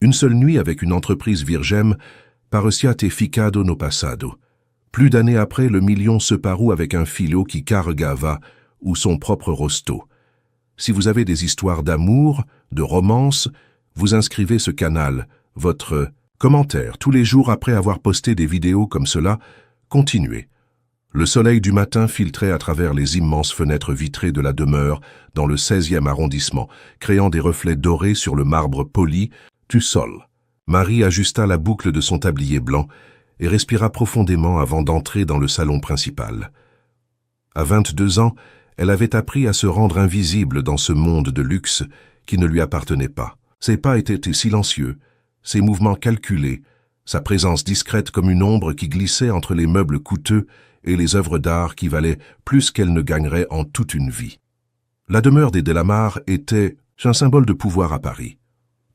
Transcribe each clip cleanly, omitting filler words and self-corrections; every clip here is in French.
Une seule nuit avec une entreprise virgem pareciate ficado no passado. Plus d'années après, le million se parut avec un filo qui carregava ou son propre rosto. Si vous avez des histoires d'amour, de romance, vous inscrivez ce canal, votre commentaire, tous les jours après avoir posté des vidéos comme cela, continuez. Le soleil du matin filtrait à travers les immenses fenêtres vitrées de la demeure dans le 16e arrondissement, créant des reflets dorés sur le marbre poli du sol. Marie ajusta la boucle de son tablier blanc et respira profondément avant d'entrer dans le salon principal. À 22 ans, elle avait appris à se rendre invisible dans ce monde de luxe qui ne lui appartenait pas. Ses pas étaient silencieux, ses mouvements calculés, sa présence discrète comme une ombre qui glissait entre les meubles coûteux et les œuvres d'art qui valaient plus qu'elle ne gagnerait en toute une vie. La demeure des Delamarre était un symbole de pouvoir à Paris.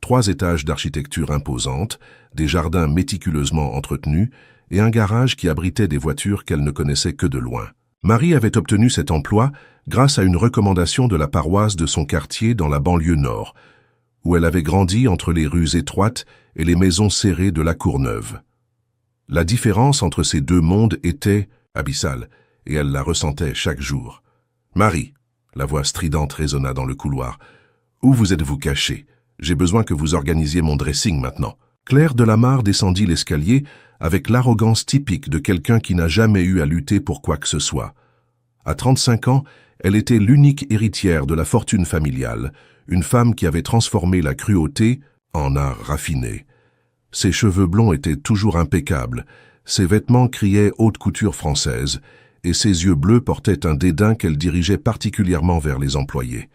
3 étages d'architecture imposante, des jardins méticuleusement entretenus et un garage qui abritait des voitures qu'elle ne connaissait que de loin. Marie avait obtenu cet emploi grâce à une recommandation de la paroisse de son quartier dans la banlieue nord, où elle avait grandi entre les rues étroites et les maisons serrées de la Courneuve. La différence entre ces deux mondes était abyssale, et elle la ressentait chaque jour. « Marie !» la voix stridente résonna dans le couloir. « Où vous êtes-vous cachée ? J'ai besoin que vous organisiez mon dressing maintenant. » Claire Delamarre descendit l'escalier avec l'arrogance typique de quelqu'un qui n'a jamais eu à lutter pour quoi que ce soit. À 35 ans, elle était l'unique héritière de la fortune familiale, une femme qui avait transformé la cruauté en art raffiné. Ses cheveux blonds étaient toujours impeccables, ses vêtements criaient haute couture française, et ses yeux bleus portaient un dédain qu'elle dirigeait particulièrement vers les employés.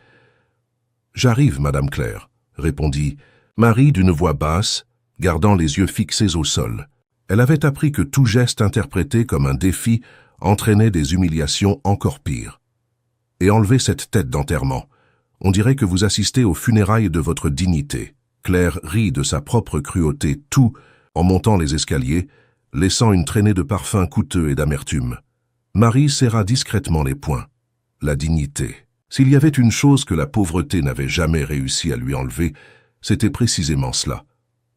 « J'arrive, Madame Claire », répondit Marie d'une voix basse, gardant les yeux fixés au sol. Elle avait appris que tout geste interprété comme un défi entraînait des humiliations encore pires. « Et enlevez cette tête d'enterrement. On dirait que vous assistez aux funérailles de votre dignité. » Claire rit de sa propre cruauté, tout en montant les escaliers, laissant une traînée de parfums coûteux et d'amertume. Marie serra discrètement les poings. La dignité. S'il y avait une chose que la pauvreté n'avait jamais réussi à lui enlever, c'était précisément cela.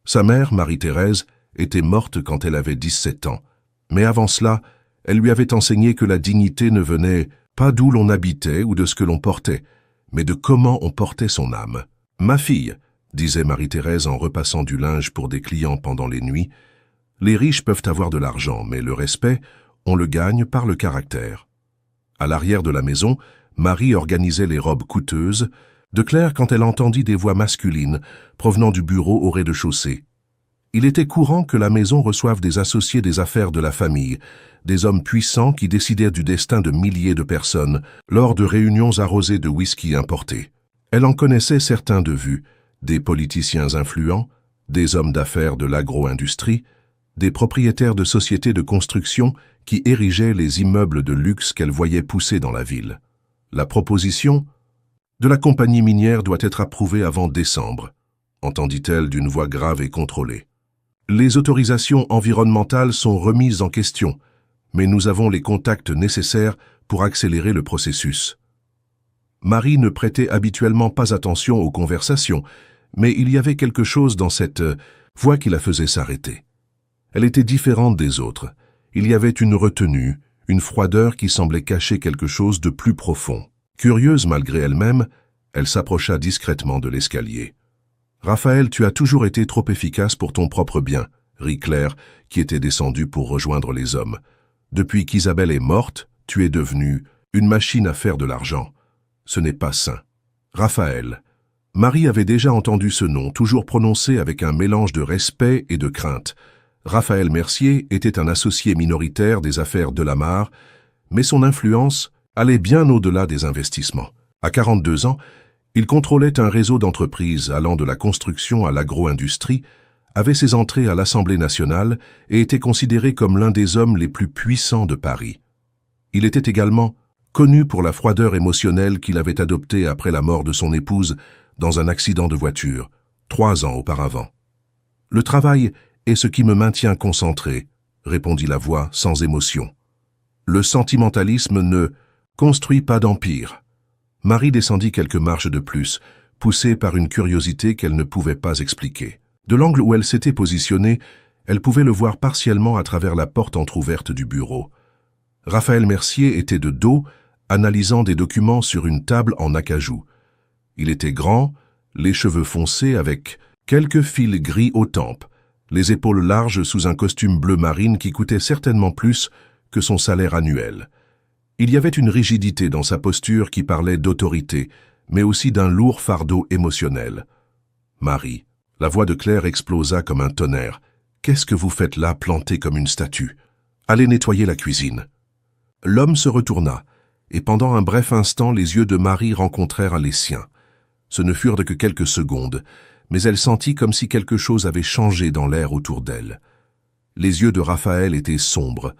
Sa mère, Marie-Thérèse, était morte quand elle avait 17 ans. Mais avant cela, elle lui avait enseigné que la dignité ne venait pas d'où l'on habitait ou de ce que l'on portait, mais de comment on portait son âme. « Ma fille », disait Marie-Thérèse en repassant du linge pour des clients pendant les nuits, « les riches peuvent avoir de l'argent, mais le respect, on le gagne par le caractère. » À l'arrière de la maison, Marie organisait les robes coûteuses de Claire quand elle entendit des voix masculines provenant du bureau au rez-de-chaussée. Il était courant que la maison reçoive des associés des affaires de la famille, des hommes puissants qui décidaient du destin de milliers de personnes lors de réunions arrosées de whisky importé. Elle en connaissait certains de vue, des politiciens influents, des hommes d'affaires de l'agro-industrie, des propriétaires de sociétés de construction qui érigeaient les immeubles de luxe qu'elle voyait pousser dans la ville. La proposition de la compagnie minière doit être approuvée avant décembre, entendit-elle d'une voix grave et contrôlée. Les autorisations environnementales sont remises en question, mais nous avons les contacts nécessaires pour accélérer le processus. Marie ne prêtait habituellement pas attention aux conversations, mais il y avait quelque chose dans cette voix qui la faisait s'arrêter. Elle était différente des autres. Il y avait une retenue, une froideur qui semblait cacher quelque chose de plus profond. Curieuse malgré elle-même, elle s'approcha discrètement de l'escalier. « Raphaël, tu as toujours été trop efficace pour ton propre bien, » rit Claire, qui était descendue pour rejoindre les hommes. « Depuis qu'Isabelle est morte, tu es devenue une machine à faire de l'argent. Ce n'est pas sain. » Raphaël. Marie avait déjà entendu ce nom, toujours prononcé avec un mélange de respect et de crainte. Raphaël Mercier était un associé minoritaire des affaires Delamarre, mais son influence allait bien au-delà des investissements. À 42 ans, il contrôlait un réseau d'entreprises allant de la construction à l'agro-industrie, avait ses entrées à l'Assemblée nationale et était considéré comme l'un des hommes les plus puissants de Paris. Il était également connu pour la froideur émotionnelle qu'il avait adoptée après la mort de son épouse dans un accident de voiture, 3 ans auparavant. « Le travail est ce qui me maintient concentré, » répondit la voix sans émotion. « Le sentimentalisme ne construit pas d'empire. » Marie descendit quelques marches de plus, poussée par une curiosité qu'elle ne pouvait pas expliquer. De l'angle où elle s'était positionnée, elle pouvait le voir partiellement à travers la porte entr'ouverte du bureau. Raphaël Mercier était de dos, analysant des documents sur une table en acajou. Il était grand, les cheveux foncés avec quelques fils gris aux tempes, les épaules larges sous un costume bleu marine qui coûtait certainement plus que son salaire annuel. Il y avait une rigidité dans sa posture qui parlait d'autorité, mais aussi d'un lourd fardeau émotionnel. « Marie », la voix de Claire explosa comme un tonnerre. « Qu'est-ce que vous faites là, planté comme une statue? Allez nettoyer la cuisine. » L'homme se retourna, et pendant un bref instant, les yeux de Marie rencontrèrent les siens. Ce ne furent que quelques secondes, mais elle sentit comme si quelque chose avait changé dans l'air autour d'elle. Les yeux de Raphaël étaient sombres,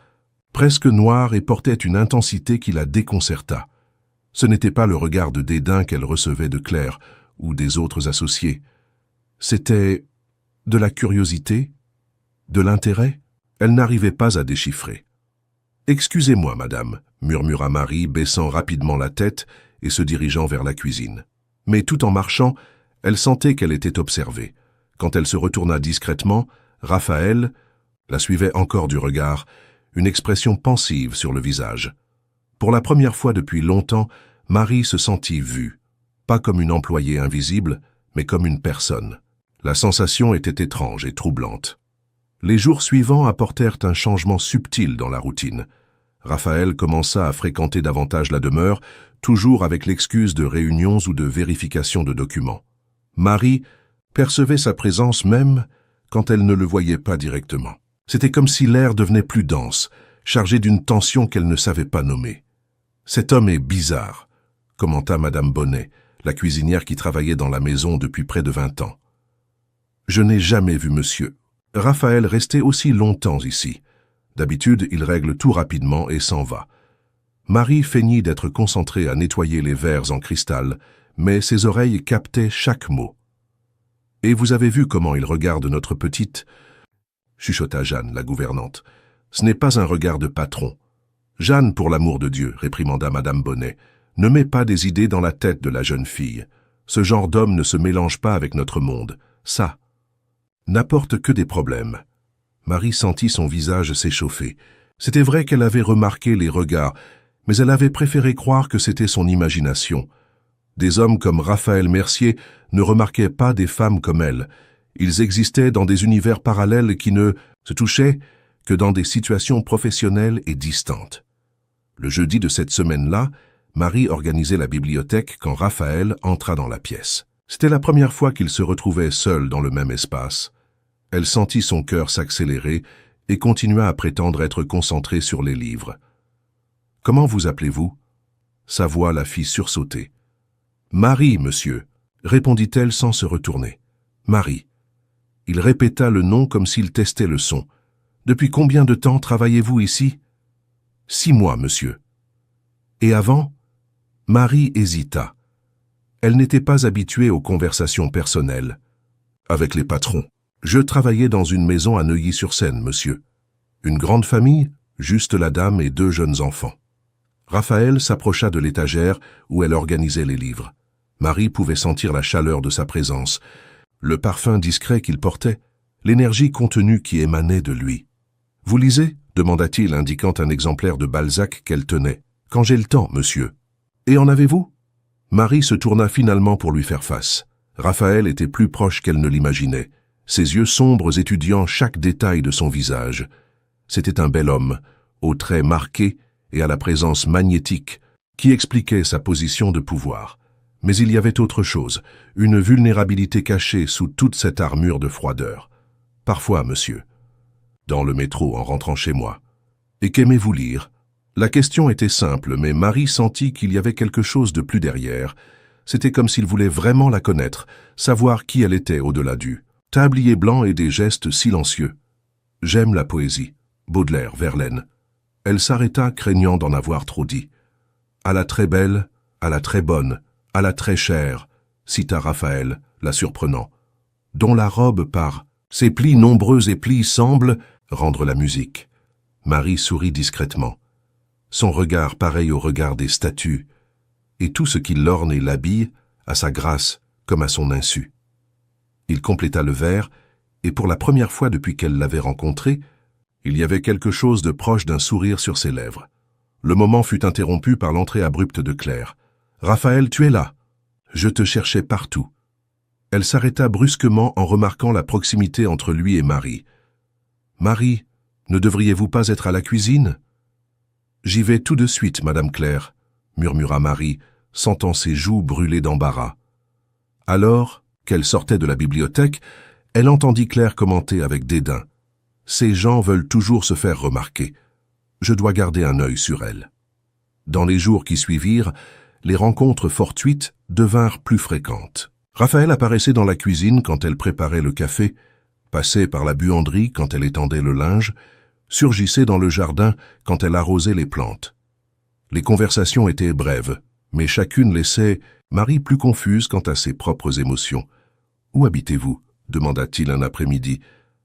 presque noirs et portaient une intensité qui la déconcerta. Ce n'était pas le regard de dédain qu'elle recevait de Claire ou des autres associés. C'était de la curiosité, de l'intérêt. Elle n'arrivait pas à déchiffrer. « Excusez-moi, madame », murmura Marie, baissant rapidement la tête et se dirigeant vers la cuisine. Mais tout en marchant, elle sentait qu'elle était observée. Quand elle se retourna discrètement, Raphaël la suivait encore du regard, une expression pensive sur le visage. Pour la première fois depuis longtemps, Marie se sentit vue, pas comme une employée invisible, mais comme une personne. La sensation était étrange et troublante. Les jours suivants apportèrent un changement subtil dans la routine. Raphaël commença à fréquenter davantage la demeure, toujours avec l'excuse de réunions ou de vérification de documents. Marie percevait sa présence même quand elle ne le voyait pas directement. C'était comme si l'air devenait plus dense, chargé d'une tension qu'elle ne savait pas nommer. « Cet homme est bizarre », commenta Madame Bonnet, la cuisinière qui travaillait dans la maison depuis près de 20 ans. « Je n'ai jamais vu monsieur. Raphaël restait aussi longtemps ici. D'habitude, il règle tout rapidement et s'en va. » Marie feignit d'être concentrée à nettoyer les verres en cristal, mais ses oreilles captaient chaque mot. « Et vous avez vu comment il regarde notre petite ?» chuchota Jeanne, la gouvernante. « Ce n'est pas un regard de patron. »« Jeanne, pour l'amour de Dieu, réprimanda Madame Bonnet, ne mets pas des idées dans la tête de la jeune fille. Ce genre d'homme ne se mélange pas avec notre monde. Ça n'apporte que des problèmes. » Marie sentit son visage s'échauffer. C'était vrai qu'elle avait remarqué les regards, mais elle avait préféré croire que c'était son imagination. Des hommes comme Raphaël Mercier ne remarquaient pas des femmes comme elle. Ils existaient dans des univers parallèles qui ne se touchaient que dans des situations professionnelles et distantes. Le jeudi de cette semaine-là, Marie organisait la bibliothèque quand Raphaël entra dans la pièce. C'était la première fois qu'ils se retrouvaient seuls dans le même espace. Elle sentit son cœur s'accélérer et continua à prétendre être concentrée sur les livres. « Comment vous appelez-vous » Sa voix la fit sursauter. « Marie, monsieur » répondit-elle sans se retourner. « Marie. » Il répéta le nom comme s'il testait le son. « Depuis combien de temps travaillez-vous ici ?»« 6 mois, monsieur. »« Et avant ?» Marie hésita. Elle n'était pas habituée aux conversations personnelles. « Avec les patrons. Je travaillais dans une maison à Neuilly-sur-Seine, monsieur. Une grande famille, juste la dame et 2 jeunes enfants. » Raphaël s'approcha de l'étagère où elle organisait les livres. Marie pouvait sentir la chaleur de sa présence, le parfum discret qu'il portait, l'énergie contenue qui émanait de lui. « Vous lisez » demanda-t-il, indiquant un exemplaire de Balzac qu'elle tenait. « Quand j'ai le temps, monsieur. »« Et en avez-vous » Marie se tourna finalement pour lui faire face. Raphaël était plus proche qu'elle ne l'imaginait, ses yeux sombres étudiant chaque détail de son visage. C'était un bel homme, aux traits marqués et à la présence magnétique, qui expliquait sa position de pouvoir. Mais il y avait autre chose, une vulnérabilité cachée sous toute cette armure de froideur. « Parfois, monsieur. » Dans le métro, en rentrant chez moi. « Et qu'aimez-vous lire ?» La question était simple, mais Marie sentit qu'il y avait quelque chose de plus derrière. C'était comme s'il voulait vraiment la connaître, savoir qui elle était au-delà du tablier blanc et des gestes silencieux. « J'aime la poésie. » Baudelaire, Verlaine. Elle s'arrêta, craignant d'en avoir trop dit. « À la très belle, à la très bonne, à la très chère, » cita Raphaël, la surprenant, « dont la robe par ses plis nombreux et plis semble rendre la musique. » Marie sourit discrètement. Son regard pareil au regard des statues, et tout ce qui l'orne et l'habille, à sa grâce comme à son insu. Il compléta le vers et pour la première fois depuis qu'elle l'avait rencontré, il y avait quelque chose de proche d'un sourire sur ses lèvres. Le moment fut interrompu par l'entrée abrupte de Claire. « Raphaël, tu es là. Je te cherchais partout. » Elle s'arrêta brusquement en remarquant la proximité entre lui et Marie. « Marie, ne devriez-vous pas être à la cuisine ?»« J'y vais tout de suite, Madame Claire, » murmura Marie, sentant ses joues brûler d'embarras. Alors, qu'elle sortait de la bibliothèque, elle entendit Claire commenter avec dédain. « Ces gens veulent toujours se faire remarquer. Je dois garder un œil sur elle. » Dans les jours qui suivirent, les rencontres fortuites devinrent plus fréquentes. Raphaël apparaissait dans la cuisine quand elle préparait le café, passait par la buanderie quand elle étendait le linge, surgissait dans le jardin quand elle arrosait les plantes. Les conversations étaient brèves, mais chacune laissait Marie plus confuse quant à ses propres émotions. « Où habitez-vous » demanda-t-il un après-midi,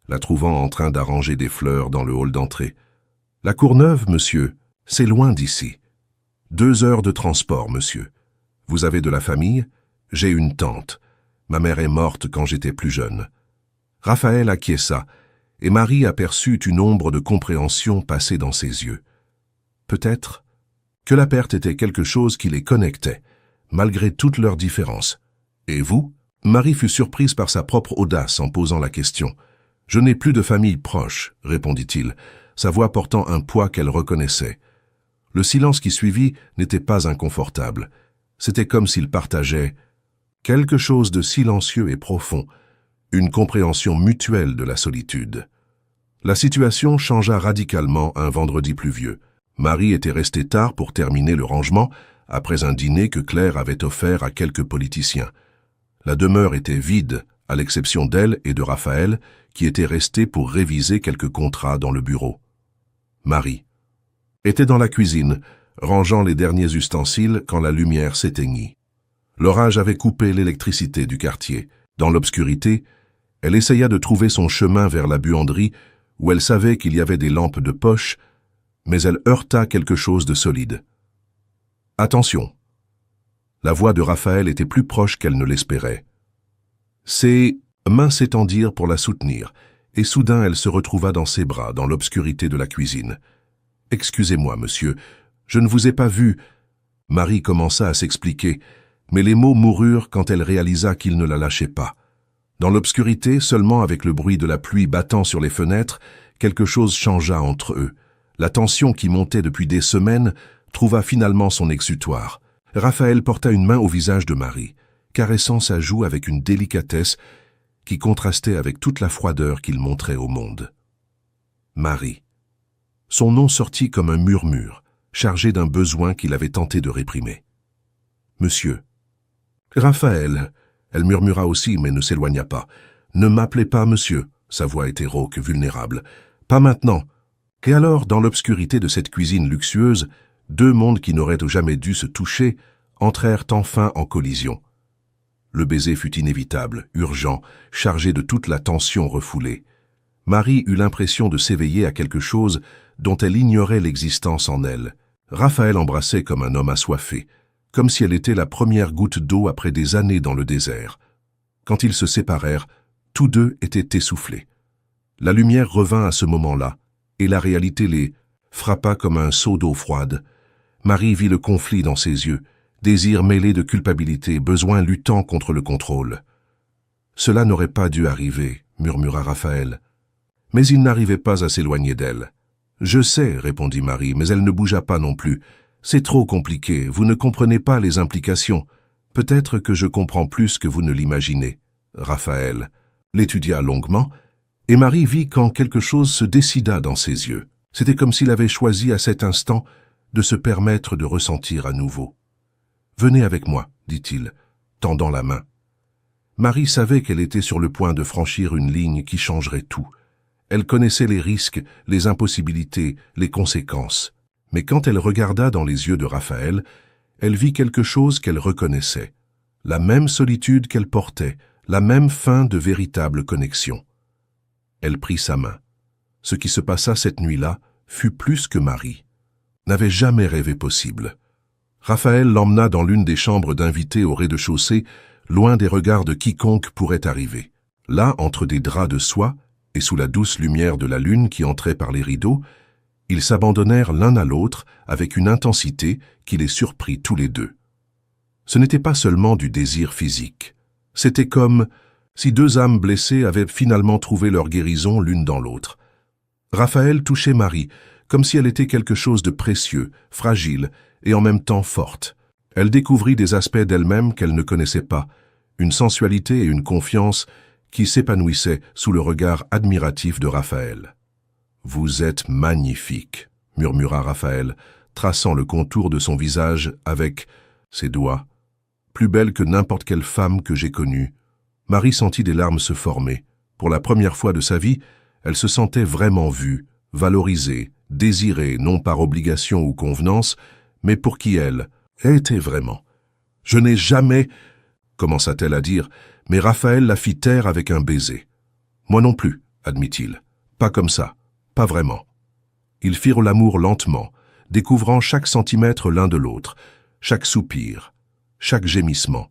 la trouvant en train d'arranger des fleurs dans le hall d'entrée. « La Courneuve, monsieur, c'est loin d'ici. 2 heures de transport, monsieur. Vous avez de la famille ? J'ai une tante. Ma mère est morte quand j'étais plus jeune. » Raphaël acquiesça, et Marie aperçut une ombre de compréhension passer dans ses yeux. Peut-être que la perte était quelque chose qui les connectait, malgré toutes leurs différences. « Et vous ?» Marie fut surprise par sa propre audace en posant la question. « Je n'ai plus de famille proche, » répondit-il, sa voix portant un poids qu'elle reconnaissait. Le silence qui suivit n'était pas inconfortable. C'était comme s'ils partageaient quelque chose de silencieux et profond, une compréhension mutuelle de la solitude. La situation changea radicalement un vendredi pluvieux. Marie était restée tard pour terminer le rangement, après un dîner que Claire avait offert à quelques politiciens. La demeure était vide, à l'exception d'elle et de Raphaël, qui étaient restés pour réviser quelques contrats dans le bureau. Marie était dans la cuisine, rangeant les derniers ustensiles quand la lumière s'éteignit. L'orage avait coupé l'électricité du quartier. Dans l'obscurité, elle essaya de trouver son chemin vers la buanderie, où elle savait qu'il y avait des lampes de poche, mais elle heurta quelque chose de solide. « Attention !» La voix de Raphaël était plus proche qu'elle ne l'espérait. Ses mains s'étendirent pour la soutenir, et soudain elle se retrouva dans ses bras, dans l'obscurité de la cuisine. « Excusez-moi, monsieur, je ne vous ai pas vu. » Marie commença à s'expliquer, mais les mots moururent quand elle réalisa qu'il ne la lâchait pas. Dans l'obscurité, seulement avec le bruit de la pluie battant sur les fenêtres, quelque chose changea entre eux. La tension qui montait depuis des semaines trouva finalement son exutoire. Raphaël porta une main au visage de Marie, caressant sa joue avec une délicatesse qui contrastait avec toute la froideur qu'il montrait au monde. Marie. Son nom sortit comme un murmure, chargé d'un besoin qu'il avait tenté de réprimer. « Monsieur. »« Raphaël. » Elle murmura aussi, mais ne s'éloigna pas. « Ne m'appelez pas monsieur. » Sa voix était rauque, vulnérable. « Pas maintenant. » Et alors, dans l'obscurité de cette cuisine luxueuse, 2 mondes qui n'auraient jamais dû se toucher entrèrent enfin en collision. Le baiser fut inévitable, urgent, chargé de toute la tension refoulée. Marie eut l'impression de s'éveiller à quelque chose dont elle ignorait l'existence en elle. Raphaël embrassait comme un homme assoiffé, comme si elle était la première goutte d'eau après des années dans le désert. Quand ils se séparèrent, tous deux étaient essoufflés. La lumière revint à ce moment-là, et la réalité les frappa comme un seau d'eau froide. Marie vit le conflit dans ses yeux, désir mêlé de culpabilité, besoin luttant contre le contrôle. « Cela n'aurait pas dû arriver, » murmura Raphaël. Mais il n'arrivait pas à s'éloigner d'elle. « Je sais, » répondit Marie, mais elle ne bougea pas non plus. « C'est trop compliqué, vous ne comprenez pas les implications. Peut-être que je comprends plus que vous ne l'imaginez. » Raphaël l'étudia longuement, et Marie vit quand quelque chose se décida dans ses yeux. C'était comme s'il avait choisi à cet instant de se permettre de ressentir à nouveau. « Venez avec moi, » dit-il, tendant la main. Marie savait qu'elle était sur le point de franchir une ligne qui changerait tout. Elle connaissait les risques, les impossibilités, les conséquences. Mais quand elle regarda dans les yeux de Raphaël, elle vit quelque chose qu'elle reconnaissait. La même solitude qu'elle portait, la même fin de véritable connexion. Elle prit sa main. Ce qui se passa cette nuit-là fut plus que Marie n'avait jamais rêvé possible. Raphaël l'emmena dans l'une des chambres d'invités au rez-de-chaussée, loin des regards de quiconque pourrait arriver. Là, entre des draps de soie et sous la douce lumière de la lune qui entrait par les rideaux, ils s'abandonnèrent l'un à l'autre avec une intensité qui les surprit tous les deux. Ce n'était pas seulement du désir physique. C'était comme si deux âmes blessées avaient finalement trouvé leur guérison l'une dans l'autre. Raphaël touchait Marie, comme si elle était quelque chose de précieux, fragile et en même temps forte. Elle découvrit des aspects d'elle-même qu'elle ne connaissait pas, une sensualité et une confiance qui s'épanouissaient sous le regard admiratif de Raphaël. « Vous êtes magnifique », murmura Raphaël, traçant le contour de son visage avec ses doigts. « Plus belle que n'importe quelle femme que j'ai connue. » Marie sentit des larmes se former. Pour la première fois de sa vie, elle se sentait vraiment vue, valorisée, désirée, non par obligation ou convenance, mais pour qui elle était vraiment. « Je n'ai jamais... » commença-t-elle à dire, mais Raphaël la fit taire avec un baiser. « Moi non plus, » admit-il. « Pas comme ça, pas vraiment. » Ils firent l'amour lentement, découvrant chaque centimètre l'un de l'autre, chaque soupir, chaque gémissement.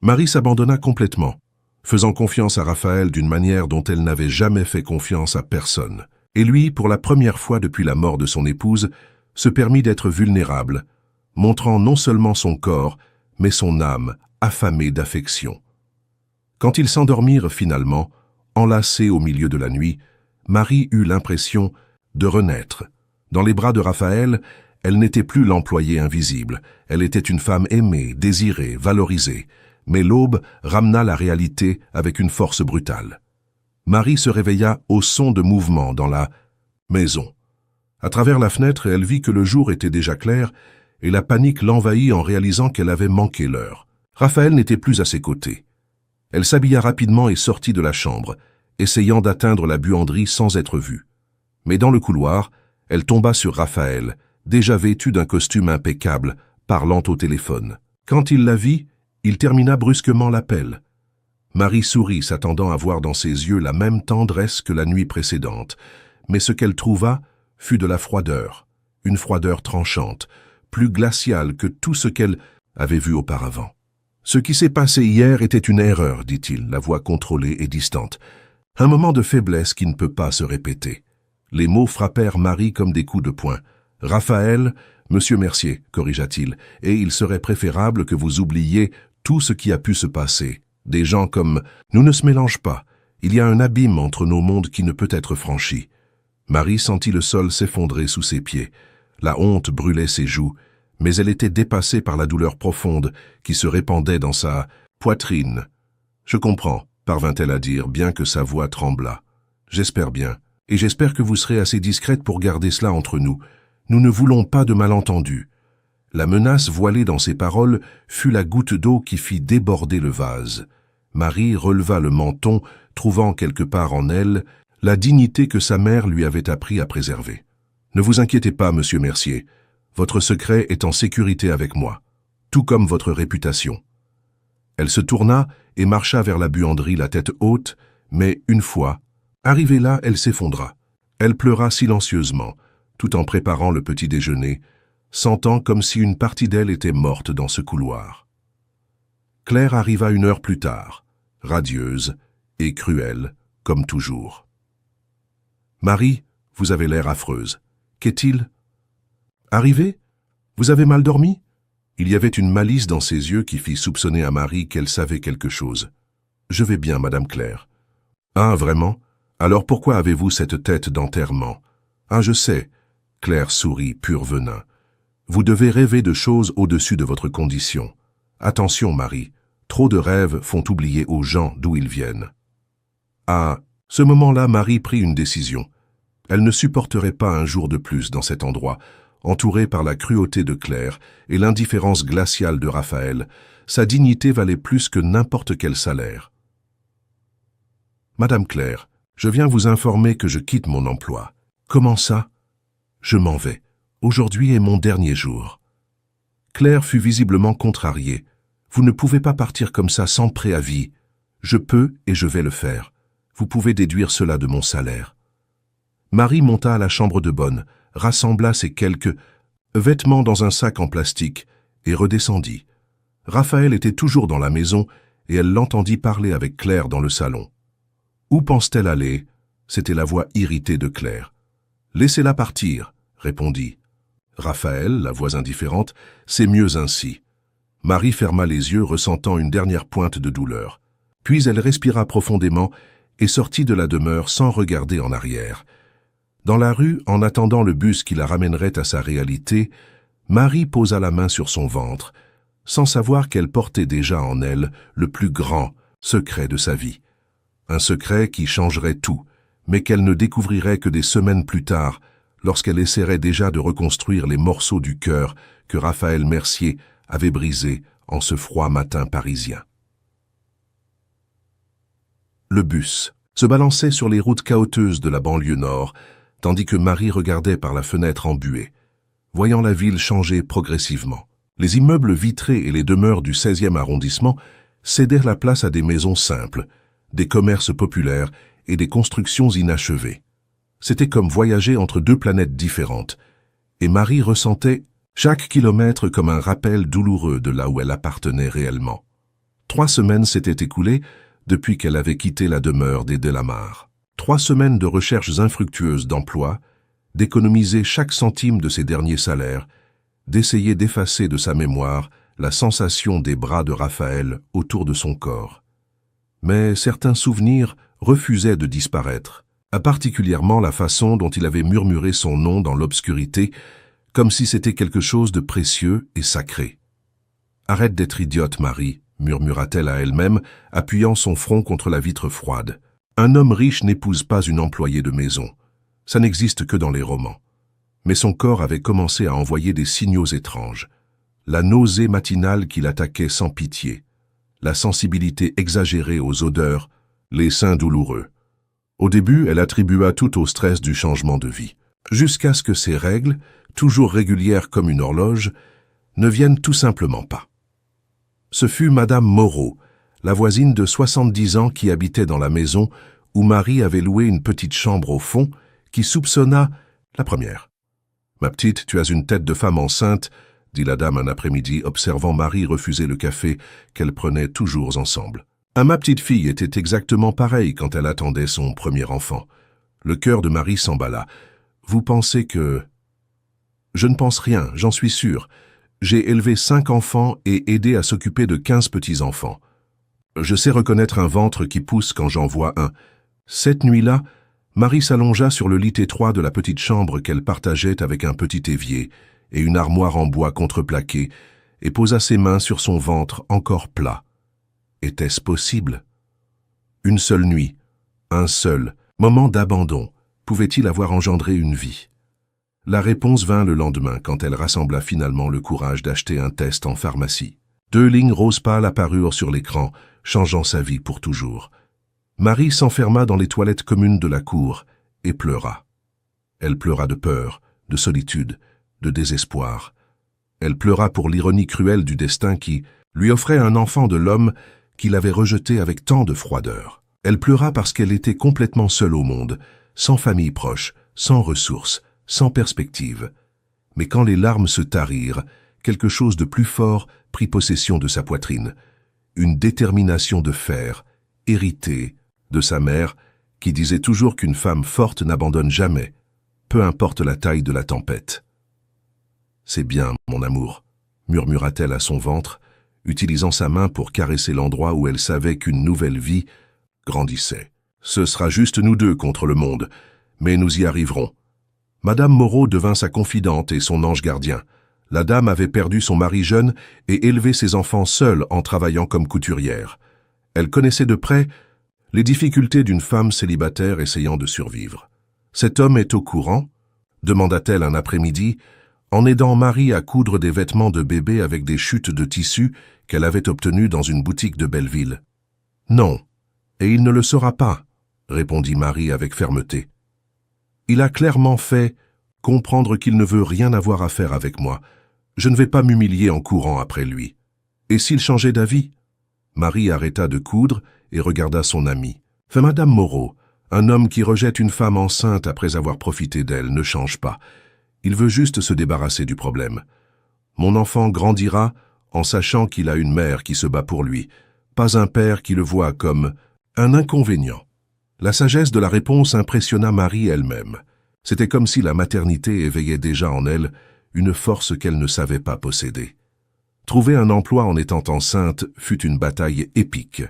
Marie s'abandonna complètement, faisant confiance à Raphaël d'une manière dont elle n'avait jamais fait confiance à personne. Et lui, pour la première fois depuis la mort de son épouse, se permit d'être vulnérable, montrant non seulement son corps, mais son âme, affamée d'affection. Quand ils s'endormirent finalement, enlacés au milieu de la nuit, Marie eut l'impression de renaître. Dans les bras de Raphaël, elle n'était plus l'employée invisible, elle était une femme aimée, désirée, valorisée. Mais l'aube ramena la réalité avec une force brutale. Marie se réveilla au son de mouvements dans la maison. À travers la fenêtre, elle vit que le jour était déjà clair et la panique l'envahit en réalisant qu'elle avait manqué l'heure. Raphaël n'était plus à ses côtés. Elle s'habilla rapidement et sortit de la chambre, essayant d'atteindre la buanderie sans être vue. Mais dans le couloir, elle tomba sur Raphaël, déjà vêtu d'un costume impeccable, parlant au téléphone. Quand il la vit, il termina brusquement l'appel. Marie sourit, s'attendant à voir dans ses yeux la même tendresse que la nuit précédente, mais ce qu'elle trouva fut de la froideur, une froideur tranchante, plus glaciale que tout ce qu'elle avait vu auparavant. « Ce qui s'est passé hier était une erreur, dit-il, la voix contrôlée et distante. Un moment de faiblesse qui ne peut pas se répéter. » Les mots frappèrent Marie comme des coups de poing. « Raphaël, Monsieur Mercier, corrigea-t-il, et il serait préférable que vous oubliiez tout ce qui a pu se passer. Des gens comme « Nous ne se mélangent pas. Il y a un abîme entre nos mondes qui ne peut être franchi. » Marie sentit le sol s'effondrer sous ses pieds. La honte brûlait ses joues, mais elle était dépassée par la douleur profonde qui se répandait dans sa poitrine. « Je comprends, » parvint-elle à dire, bien que sa voix tremblât. « J'espère bien, et j'espère que vous serez assez discrète pour garder cela entre nous. Nous ne voulons pas de malentendus. » La menace voilée dans ses paroles fut la goutte d'eau qui fit déborder le vase. Marie releva le menton, trouvant quelque part en elle la dignité que sa mère lui avait appris à préserver. « Ne vous inquiétez pas, Monsieur Mercier. Votre secret est en sécurité avec moi, tout comme votre réputation. » Elle se tourna et marcha vers la buanderie la tête haute, mais une fois, arrivée là, elle s'effondra. Elle pleura silencieusement, tout en préparant le petit déjeuner, sentant comme si une partie d'elle était morte dans ce couloir. Claire arriva 1 heure plus tard, radieuse et cruelle, comme toujours. « Marie, vous avez l'air affreuse. Qu'est-il ? Arrivé ? Vous avez mal dormi ?» Il y avait une malice dans ses yeux qui fit soupçonner à Marie qu'elle savait quelque chose. « Je vais bien, Madame Claire. »« Ah, vraiment ? Alors pourquoi avez-vous cette tête d'enterrement ? »« Ah, je sais. » Claire sourit, pur venin. « Vous devez rêver de choses au-dessus de votre condition. Attention, Marie, trop de rêves font oublier aux gens d'où ils viennent. » À ce moment-là, Marie prit une décision. Elle ne supporterait pas un jour de plus dans cet endroit, entourée par la cruauté de Claire et l'indifférence glaciale de Raphaël. Sa dignité valait plus que n'importe quel salaire. « Madame Claire, je viens vous informer que je quitte mon emploi. »« Comment ça ? » ?»« Je m'en vais. Aujourd'hui est mon dernier jour. » Claire fut visiblement contrariée. « Vous ne pouvez pas partir comme ça sans préavis. Je peux et je vais le faire. Vous pouvez déduire cela de mon salaire. » Marie monta à la chambre de bonne, rassembla ses quelques vêtements dans un sac en plastique et redescendit. Raphaël était toujours dans la maison et elle l'entendit parler avec Claire dans le salon. Où pense-t-elle aller? C'était la voix irritée de Claire. Laissez-la partir, répondit. Raphaël, la voix indifférente, c'est mieux ainsi. Marie ferma les yeux, ressentant une dernière pointe de douleur. Puis elle respira profondément et sortit de la demeure sans regarder en arrière. Dans la rue, en attendant le bus qui la ramènerait à sa réalité, Marie posa la main sur son ventre, sans savoir qu'elle portait déjà en elle le plus grand secret de sa vie. Un secret qui changerait tout, mais qu'elle ne découvrirait que des semaines plus tard, lorsqu'elle essaierait déjà de reconstruire les morceaux du cœur que Raphaël Mercier avait brisés en ce froid matin parisien. Le bus se balançait sur les routes caoteuses de la banlieue nord, tandis que Marie regardait par la fenêtre embuée, voyant la ville changer progressivement. Les immeubles vitrés et les demeures du 16e arrondissement cédèrent la place à des maisons simples, des commerces populaires et des constructions inachevées. C'était comme voyager entre deux planètes différentes, et Marie ressentait chaque kilomètre comme un rappel douloureux de là où elle appartenait réellement. 3 semaines s'étaient écoulées depuis qu'elle avait quitté la demeure des Delamarre. 3 semaines de recherches infructueuses d'emploi, d'économiser chaque centime de ses derniers salaires, d'essayer d'effacer de sa mémoire la sensation des bras de Raphaël autour de son corps. Mais certains souvenirs refusaient de disparaître, particulièrement la façon dont il avait murmuré son nom dans l'obscurité, comme si c'était quelque chose de précieux et sacré. « Arrête d'être idiote, Marie », murmura-t-elle à elle-même, appuyant son front contre la vitre froide. « Un homme riche n'épouse pas une employée de maison. Ça n'existe que dans les romans. » Mais son corps avait commencé à envoyer des signaux étranges. La nausée matinale qui l'attaquait sans pitié, la sensibilité exagérée aux odeurs, les seins douloureux. Au début, elle attribua tout au stress du changement de vie, jusqu'à ce que ses règles, toujours régulières comme une horloge, ne viennent tout simplement pas. Ce fut Madame Moreau, la voisine de 70 ans qui habitait dans la maison où Marie avait loué une petite chambre au fond, qui soupçonna la première. « Ma petite, tu as une tête de femme enceinte », dit la dame un après-midi, observant Marie refuser le café qu'elle prenait toujours ensemble. Ma petite fille était exactement pareille quand elle attendait son premier enfant. Le cœur de Marie s'emballa. « Vous pensez que... »« Je ne pense rien, j'en suis sûr. J'ai élevé 5 enfants et aidé à s'occuper de 15 petits-enfants. Je sais reconnaître un ventre qui pousse quand j'en vois un. » Cette nuit-là, Marie s'allongea sur le lit étroit de la petite chambre qu'elle partageait avec un petit évier et une armoire en bois contreplaqué et posa ses mains sur son ventre encore plat. Était-ce possible? Une seule nuit, un seul moment d'abandon, pouvait-il avoir engendré une vie? La réponse vint le lendemain quand elle rassembla finalement le courage d'acheter un test en pharmacie. 2 lignes rose pâle apparurent sur l'écran, changeant sa vie pour toujours. Marie s'enferma dans les toilettes communes de la cour et pleura. Elle pleura de peur, de solitude, de désespoir. Elle pleura pour l'ironie cruelle du destin qui lui offrait un enfant de l'homme qu'il avait rejeté avec tant de froideur. Elle pleura parce qu'elle était complètement seule au monde, sans famille proche, sans ressources, sans perspective. Mais quand les larmes se tarirent, quelque chose de plus fort prit possession de sa poitrine. Une détermination de fer, héritée de sa mère, qui disait toujours qu'une femme forte n'abandonne jamais, peu importe la taille de la tempête. « C'est bien, mon amour », murmura-t-elle à son ventre, utilisant sa main pour caresser l'endroit où elle savait qu'une nouvelle vie grandissait. « Ce sera juste nous deux contre le monde, mais nous y arriverons. » Madame Moreau devint sa confidente et son ange gardien. La dame avait perdu son mari jeune et élevé ses enfants seule en travaillant comme couturière. Elle connaissait de près les difficultés d'une femme célibataire essayant de survivre. « Cet homme est au courant ?» demanda-t-elle un après-midi, en aidant Marie à coudre des vêtements de bébé avec des chutes de tissu qu'elle avait obtenues dans une boutique de Belleville. « Non, et il ne le saura pas, » répondit Marie avec fermeté. « Il a clairement fait comprendre qu'il ne veut rien avoir à faire avec moi. Je ne vais pas m'humilier en courant après lui. Et s'il changeait d'avis ?» Marie arrêta de coudre et regarda son amie. « Fait Madame Moreau, un homme qui rejette une femme enceinte après avoir profité d'elle ne change pas. Il veut juste se débarrasser du problème. Mon enfant grandira en sachant qu'il a une mère qui se bat pour lui, pas un père qui le voit comme un inconvénient. La sagesse de la réponse impressionna Marie elle-même. C'était comme si la maternité éveillait déjà en elle une force qu'elle ne savait pas posséder. Trouver un emploi en étant enceinte fut une bataille épique.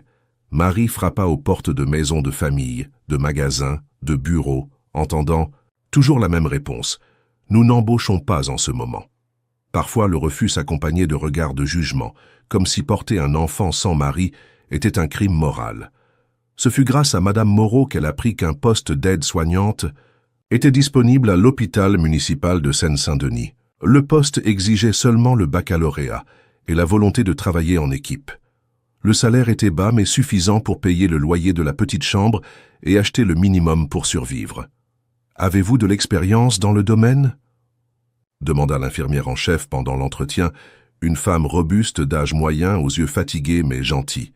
Marie frappa aux portes de maisons de famille, de magasins, de bureaux, entendant toujours la même réponse. « Nous n'embauchons pas en ce moment ». Parfois, le refus s'accompagnait de regards de jugement, comme si porter un enfant sans mari était un crime moral. Ce fut grâce à Madame Moreau qu'elle apprit qu'un poste d'aide-soignante était disponible à l'hôpital municipal de Seine-Saint-Denis. Le poste exigeait seulement le baccalauréat et la volonté de travailler en équipe. Le salaire était bas mais suffisant pour payer le loyer de la petite chambre et acheter le minimum pour survivre. « Avez-vous de l'expérience dans le domaine ?» demanda l'infirmière en chef pendant l'entretien, une femme robuste d'âge moyen aux yeux fatigués mais gentils.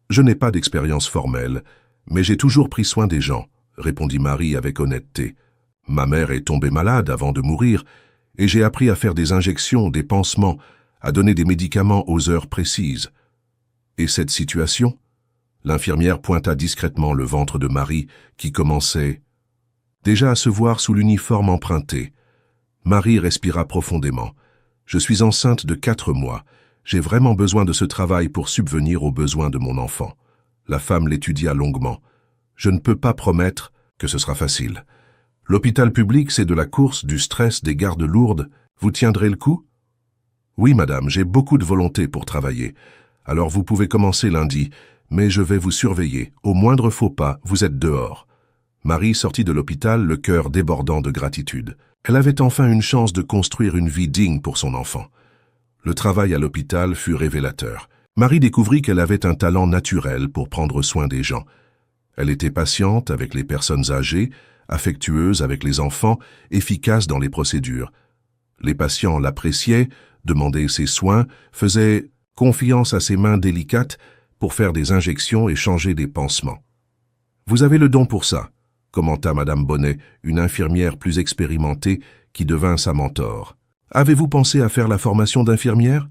« Je n'ai pas d'expérience formelle, mais j'ai toujours pris soin des gens, » répondit Marie avec honnêteté. « Ma mère est tombée malade avant de mourir et j'ai appris à faire des injections, des pansements, à donner des médicaments aux heures précises. » Et cette situation? L'infirmière pointa discrètement le ventre de Marie qui commençait déjà à se voir sous l'uniforme emprunté. Marie respira profondément. « Je suis enceinte de 4 mois. J'ai vraiment besoin de ce travail pour subvenir aux besoins de mon enfant. » La femme l'étudia longuement. « Je ne peux pas promettre que ce sera facile. L'hôpital public, c'est de la course, du stress, des gardes lourdes. Vous tiendrez le coup? » « Oui, madame, j'ai beaucoup de volonté pour travailler. Alors vous pouvez commencer lundi, mais je vais vous surveiller. Au moindre faux pas, vous êtes dehors. » Marie sortit de l'hôpital, le cœur débordant de gratitude. Elle avait enfin une chance de construire une vie digne pour son enfant. Le travail à l'hôpital fut révélateur. Marie découvrit qu'elle avait un talent naturel pour prendre soin des gens. Elle était patiente avec les personnes âgées, affectueuse avec les enfants, efficace dans les procédures. Les patients l'appréciaient, demandaient ses soins, faisaient confiance à ses mains délicates pour faire des injections et changer des pansements. « Vous avez le don pour ça », commenta Madame Bonnet, une infirmière plus expérimentée qui devint sa mentor. « Avez-vous pensé à faire la formation d'infirmière?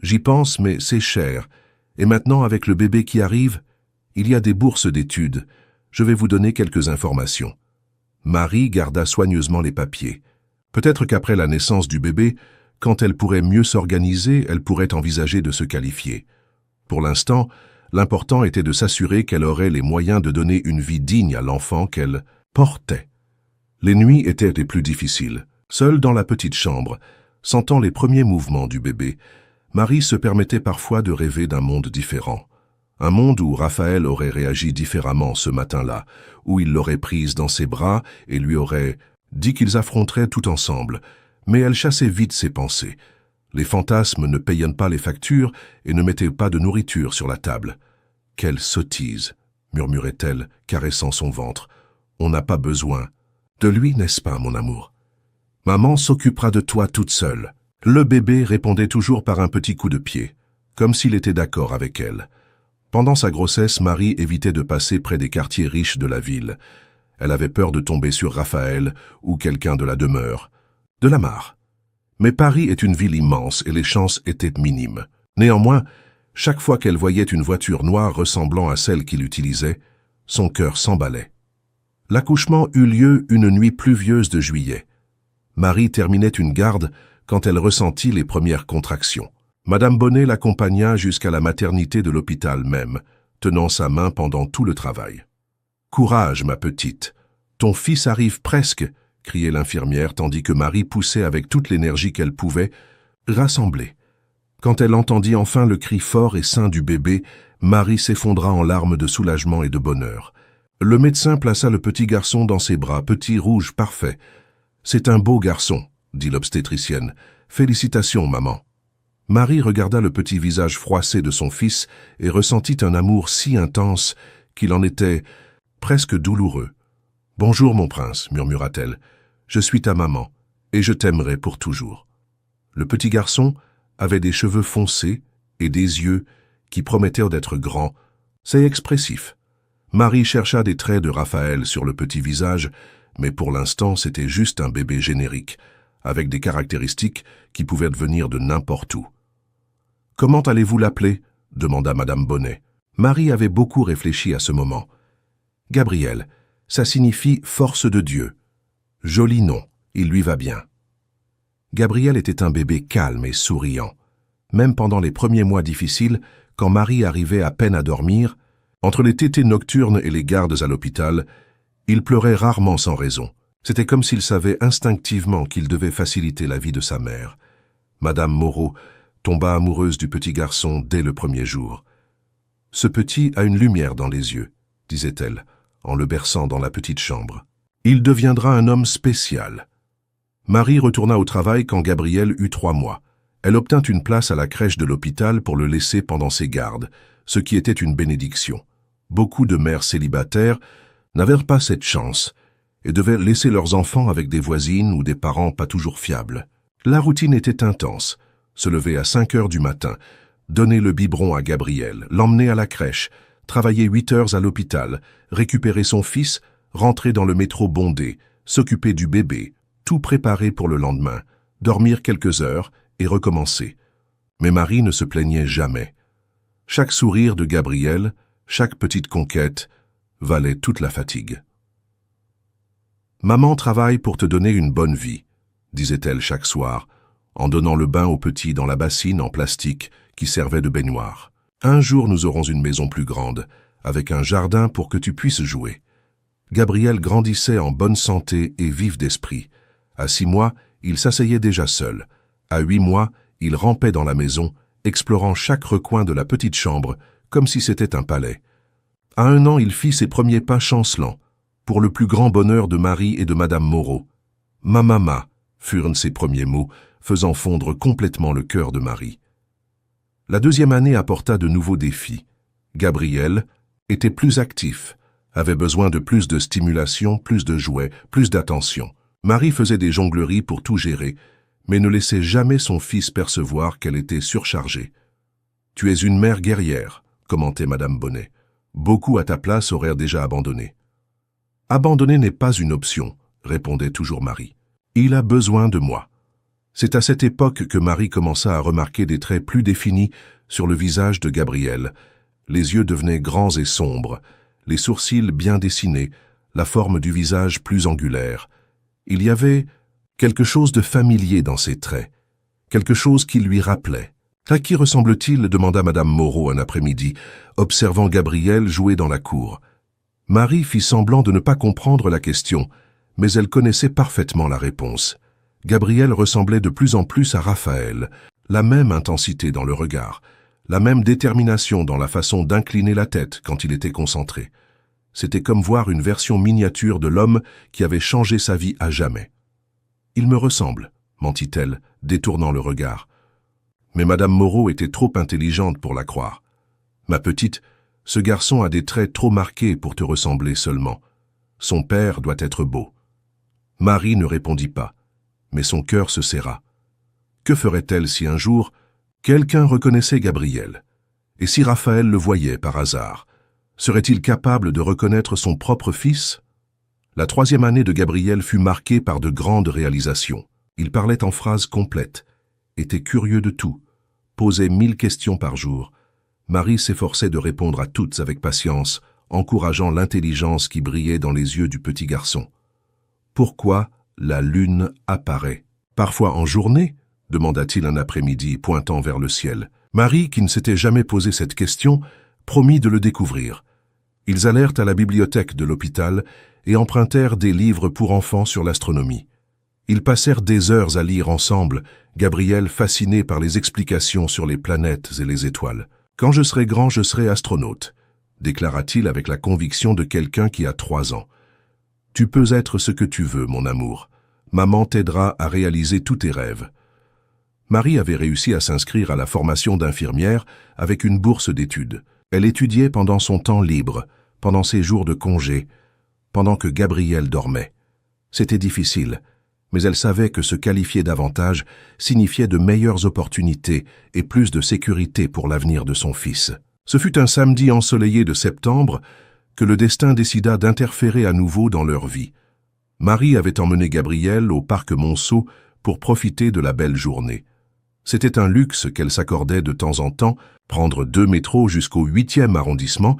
J'y pense, mais c'est cher. Et maintenant, avec le bébé qui arrive, il y a des bourses d'études. Je vais vous donner quelques informations. » Marie garda soigneusement les papiers. Peut-être qu'après la naissance du bébé, quand elle pourrait mieux s'organiser, elle pourrait envisager de se qualifier. Pour l'instant, l'important était de s'assurer qu'elle aurait les moyens de donner une vie digne à l'enfant qu'elle portait. Les nuits étaient les plus difficiles. Seule dans la petite chambre, sentant les premiers mouvements du bébé, Marie se permettait parfois de rêver d'un monde différent. Un monde où Raphaël aurait réagi différemment ce matin-là, où il l'aurait prise dans ses bras et lui aurait dit qu'ils affronteraient tout ensemble. Mais elle chassait vite ses pensées. Les fantasmes ne payaient pas les factures et ne mettaient pas de nourriture sur la table. « Quelle sottise !» murmurait-elle, caressant son ventre. « On n'a pas besoin de lui, n'est-ce pas, mon amour? Maman s'occupera de toi toute seule. » Le bébé répondait toujours par un petit coup de pied, comme s'il était d'accord avec elle. Pendant sa grossesse, Marie évitait de passer près des quartiers riches de la ville. Elle avait peur de tomber sur Raphaël ou quelqu'un de la demeure. De la Mare. Mais Paris est une ville immense et les chances étaient minimes. Néanmoins, chaque fois qu'elle voyait une voiture noire ressemblant à celle qu'il utilisait, son cœur s'emballait. L'accouchement eut lieu une nuit pluvieuse de juillet. Marie terminait une garde quand elle ressentit les premières contractions. Madame Bonnet l'accompagna jusqu'à la maternité de l'hôpital même, tenant sa main pendant tout le travail. « Courage, ma petite, ton fils arrive presque !» criait l'infirmière tandis que Marie poussait avec toute l'énergie qu'elle pouvait, rassemblée. Quand elle entendit enfin le cri fort et sain du bébé, Marie s'effondra en larmes de soulagement et de bonheur. Le médecin plaça le petit garçon dans ses bras, petit, rouge, parfait. « C'est un beau garçon », dit l'obstétricienne. « Félicitations, maman. » Marie regarda le petit visage froissé de son fils et ressentit un amour si intense qu'il en était presque douloureux. « Bonjour, mon prince, » murmura-t-elle. « Je suis ta maman, et je t'aimerai pour toujours. » Le petit garçon avait des cheveux foncés et des yeux qui promettaient d'être grands. C'est expressif. Marie chercha des traits de Raphaël sur le petit visage, mais pour l'instant c'était juste un bébé générique, avec des caractéristiques qui pouvaient venir de n'importe où. « Comment allez-vous l'appeler » demanda Madame Bonnet. Marie avait beaucoup réfléchi à ce moment. Gabriel, ça signifie force de Dieu. Joli nom, il lui va bien. Gabriel était un bébé calme et souriant. Même pendant les premiers mois difficiles, quand Marie arrivait à peine à dormir, entre les tétées nocturnes et les gardes à l'hôpital, il pleurait rarement sans raison. C'était comme s'il savait instinctivement qu'il devait faciliter la vie de sa mère. Madame Moreau tomba amoureuse du petit garçon dès le premier jour. « Ce petit a une lumière dans les yeux », disait-elle, en le berçant dans la petite chambre. « Il deviendra un homme spécial. » Marie retourna au travail quand Gabriel eut 3 mois. Elle obtint une place à la crèche de l'hôpital pour le laisser pendant ses gardes, ce qui était une bénédiction. Beaucoup de mères célibataires n'avaient pas cette chance et devaient laisser leurs enfants avec des voisines ou des parents pas toujours fiables. La routine était intense. Se lever à 5 heures du matin, donner le biberon à Gabriel, l'emmener à la crèche, travailler 8 heures à l'hôpital, récupérer son fils, rentrer dans le métro bondé, s'occuper du bébé, tout préparer pour le lendemain, dormir quelques heures et recommencer. Mais Marie ne se plaignait jamais. Chaque sourire de Gabriel, chaque petite conquête, valait toute la fatigue. « Maman travaille pour te donner une bonne vie », disait-elle chaque soir, en donnant le bain au petit dans la bassine en plastique qui servait de baignoire. « Un jour nous aurons une maison plus grande, avec un jardin pour que tu puisses jouer. » Gabriel grandissait en bonne santé et vif d'esprit. À 6 mois, il s'asseyait déjà seul. À 8 mois, il rampait dans la maison, explorant chaque recoin de la petite chambre, comme si c'était un palais. À 1 an, il fit ses premiers pas chancelants, pour le plus grand bonheur de Marie et de Madame Moreau. « Mamama » furent ses premiers mots, faisant fondre complètement le cœur de Marie. La 2e année apporta de nouveaux défis. Gabriel était plus actif, avait besoin de plus de stimulation, plus de jouets, plus d'attention. Marie faisait des jongleries pour tout gérer, mais ne laissait jamais son fils percevoir qu'elle était surchargée. « Tu es une mère guerrière », commentait Madame Bonnet. « Beaucoup à ta place auraient déjà abandonné. »« Abandonner n'est pas une option », répondait toujours Marie. « Il a besoin de moi. » C'est à cette époque que Marie commença à remarquer des traits plus définis sur le visage de Gabriel. Les yeux devenaient grands et sombres, les sourcils bien dessinés, la forme du visage plus angulaire. Il y avait quelque chose de familier dans ses traits, quelque chose qui lui rappelait. « À qui ressemble-t-il » demanda Madame Moreau un après-midi, observant Gabriel jouer dans la cour. Marie fit semblant de ne pas comprendre la question, mais elle connaissait parfaitement la réponse. Gabriel ressemblait de plus en plus à Raphaël, la même intensité dans le regard, la même détermination dans la façon d'incliner la tête quand il était concentré. C'était comme voir une version miniature de l'homme qui avait changé sa vie à jamais. « Il me ressemble », mentit-elle, détournant le regard. Mais Madame Moreau était trop intelligente pour la croire. « Ma petite, ce garçon a des traits trop marqués pour te ressembler seulement. Son père doit être beau. » Marie ne répondit pas, mais son cœur se serra. Que ferait-elle si un jour, quelqu'un reconnaissait Gabriel? Et si Raphaël le voyait par hasard, serait-il capable de reconnaître son propre fils? La 3e année de Gabriel fut marquée par de grandes réalisations. Il parlait en phrases complètes, était curieux de tout, posait 1000 questions par jour. Marie s'efforçait de répondre à toutes avec patience, encourageant l'intelligence qui brillait dans les yeux du petit garçon. Pourquoi la lune apparaît? Parfois en journée, demanda-t-il un après-midi, pointant vers le ciel. Marie, qui ne s'était jamais posé cette question, promit de le découvrir. Ils allèrent à la bibliothèque de l'hôpital et empruntèrent des livres pour enfants sur l'astronomie. Ils passèrent des heures à lire ensemble, Gabriel fasciné par les explications sur les planètes et les étoiles. « Quand je serai grand, je serai astronaute », déclara-t-il avec la conviction de quelqu'un qui a 3 ans. « Tu peux être ce que tu veux, mon amour. Maman t'aidera à réaliser tous tes rêves. » Marie avait réussi à s'inscrire à la formation d'infirmière avec une bourse d'études. Elle étudiait pendant son temps libre, pendant ses jours de congé, pendant que Gabriel dormait. C'était difficile, mais elle savait que se qualifier davantage signifiait de meilleures opportunités et plus de sécurité pour l'avenir de son fils. Ce fut un samedi ensoleillé de septembre que le destin décida d'interférer à nouveau dans leur vie. Marie avait emmené Gabriel au parc Monceau pour profiter de la belle journée. C'était un luxe qu'elle s'accordait de temps en temps, prendre 2 métros jusqu'au 8e arrondissement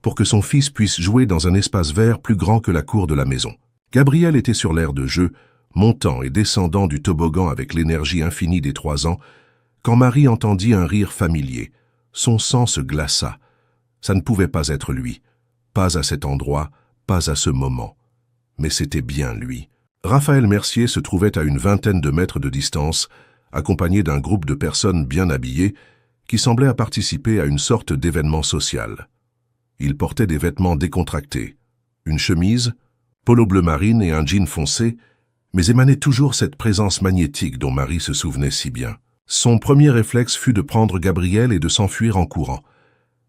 pour que son fils puisse jouer dans un espace vert plus grand que la cour de la maison. Gabriel était sur l'aire de jeu, montant et descendant du toboggan avec l'énergie infinie des 3 ans, quand Marie entendit un rire familier. Son sang se glaça. Ça ne pouvait pas être lui. Pas à cet endroit, pas à ce moment. Mais c'était bien lui. Raphaël Mercier se trouvait à une vingtaine de mètres de distance, accompagné d'un groupe de personnes bien habillées qui semblaient participer à une sorte d'événement social. Il portait des vêtements décontractés, une chemise, polo bleu marine et un jean foncé, mais émanait toujours cette présence magnétique dont Marie se souvenait si bien. Son premier réflexe fut de prendre Gabriel et de s'enfuir en courant.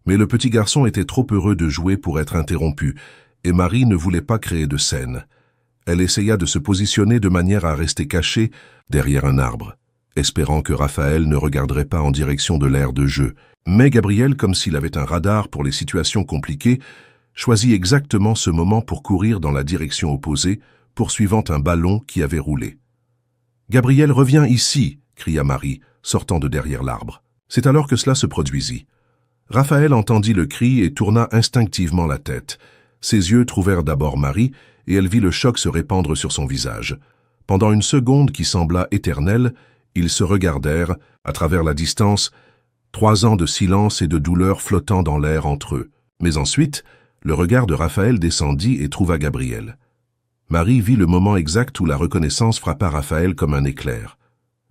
Mais le petit garçon était trop heureux de jouer pour être interrompu, et Marie ne voulait pas créer de scène. Elle essaya de se positionner de manière à rester cachée derrière un arbre, espérant que Raphaël ne regarderait pas en direction de l'aire de jeu. Mais Gabriel, comme s'il avait un radar pour les situations compliquées, choisit exactement ce moment pour courir dans la direction opposée, poursuivant un ballon qui avait roulé. « Gabriel, reviens ici !» cria Marie, sortant de derrière l'arbre. C'est alors que cela se produisit. Raphaël entendit le cri et tourna instinctivement la tête. Ses yeux trouvèrent d'abord Marie, et elle vit le choc se répandre sur son visage. Pendant une seconde qui sembla éternelle, ils se regardèrent, à travers la distance, 3 ans de silence et de douleur flottant dans l'air entre eux. Mais ensuite, le regard de Raphaël descendit et trouva Gabriel. Marie vit le moment exact où la reconnaissance frappa Raphaël comme un éclair.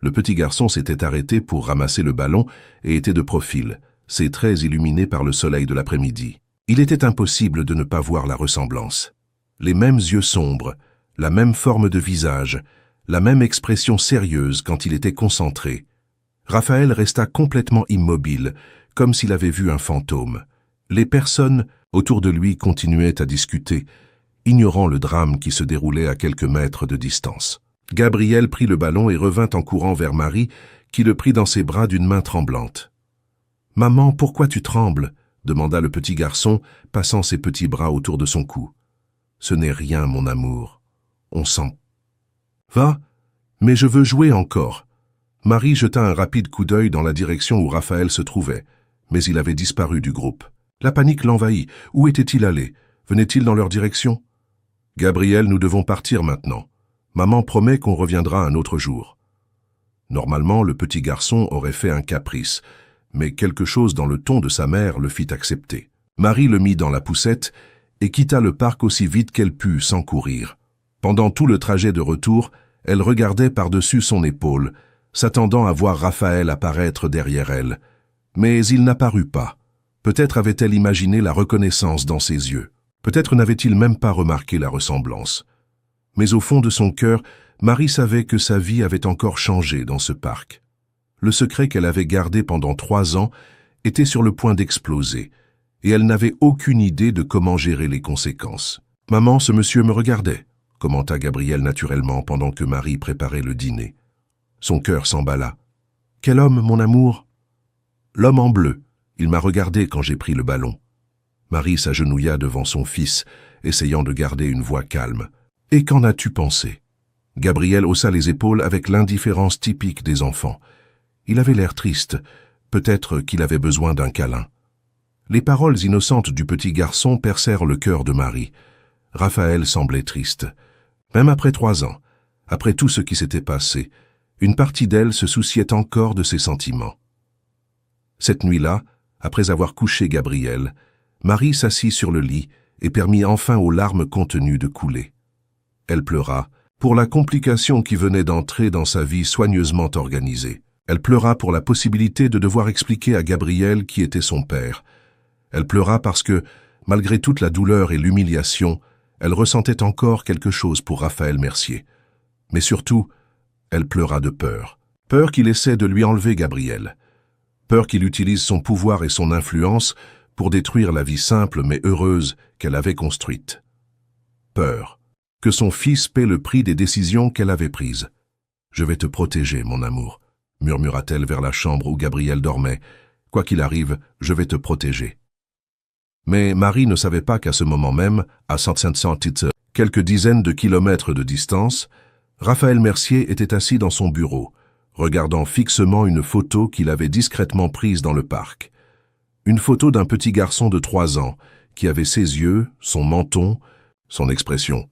Le petit garçon s'était arrêté pour ramasser le ballon et était de profil, ses traits illuminés par le soleil de l'après-midi. Il était impossible de ne pas voir la ressemblance. Les mêmes yeux sombres, la même forme de visage, la même expression sérieuse quand il était concentré. Raphaël resta complètement immobile, comme s'il avait vu un fantôme. Les personnes autour de lui continuaient à discuter, ignorant le drame qui se déroulait à quelques mètres de distance. Gabriel prit le ballon et revint en courant vers Marie, qui le prit dans ses bras d'une main tremblante. « Maman, pourquoi tu trembles ?» demanda le petit garçon, passant ses petits bras autour de son cou. « Ce n'est rien, mon amour. On sent. »« Va, mais je veux jouer encore. » Marie jeta un rapide coup d'œil dans la direction où Raphaël se trouvait, mais il avait disparu du groupe. La panique l'envahit. Où était-il allé? Venait-il dans leur direction? « Gabriel, nous devons partir maintenant. Maman promet qu'on reviendra un autre jour. » Normalement, le petit garçon aurait fait un caprice, mais quelque chose dans le ton de sa mère le fit accepter. Marie le mit dans la poussette et quitta le parc aussi vite qu'elle put sans courir. Pendant tout le trajet de retour, elle regardait par-dessus son épaule, s'attendant à voir Raphaël apparaître derrière elle. Mais il n'apparut pas. Peut-être avait-elle imaginé la reconnaissance dans ses yeux. Peut-être n'avait-il même pas remarqué la ressemblance. Mais au fond de son cœur, Marie savait que sa vie avait encore changé dans ce parc. Le secret qu'elle avait gardé pendant 3 ans était sur le point d'exploser, et elle n'avait aucune idée de comment gérer les conséquences. « Maman, ce monsieur me regardait », commenta Gabriel naturellement pendant que Marie préparait le dîner. Son cœur s'emballa. « Quel homme, mon amour ?»« L'homme en bleu. Il m'a regardé quand j'ai pris le ballon. » Marie s'agenouilla devant son fils, essayant de garder une voix calme. « Et qu'en as-tu pensé ?» Gabriel haussa les épaules avec l'indifférence typique des enfants. Il avait l'air triste, peut-être qu'il avait besoin d'un câlin. Les paroles innocentes du petit garçon percèrent le cœur de Marie. Raphaël semblait triste. Même après 3 ans, après tout ce qui s'était passé, une partie d'elle se souciait encore de ses sentiments. Cette nuit-là, après avoir couché Gabriel, Marie s'assit sur le lit et permit enfin aux larmes contenues de couler. Elle pleura pour la complication qui venait d'entrer dans sa vie soigneusement organisée. Elle pleura pour la possibilité de devoir expliquer à Gabriel qui était son père. Elle pleura parce que, malgré toute la douleur et l'humiliation, elle ressentait encore quelque chose pour Raphaël Mercier. Mais surtout, elle pleura de peur. Peur qu'il essaie de lui enlever Gabriel. Peur qu'il utilise son pouvoir et son influence pour détruire la vie simple mais heureuse qu'elle avait construite. Peur que son fils paie le prix des décisions qu'elle avait prises. « Je vais te protéger, mon amour », murmura-t-elle vers la chambre où Gabriel dormait. « Quoi qu'il arrive, je vais te protéger. » Mais Marie ne savait pas qu'à ce moment même, à 500 quelques dizaines de kilomètres de distance, Raphaël Mercier était assis dans son bureau, regardant fixement une photo qu'il avait discrètement prise dans le parc. Une photo d'un petit garçon de 3 ans, qui avait ses yeux, son menton, son expression.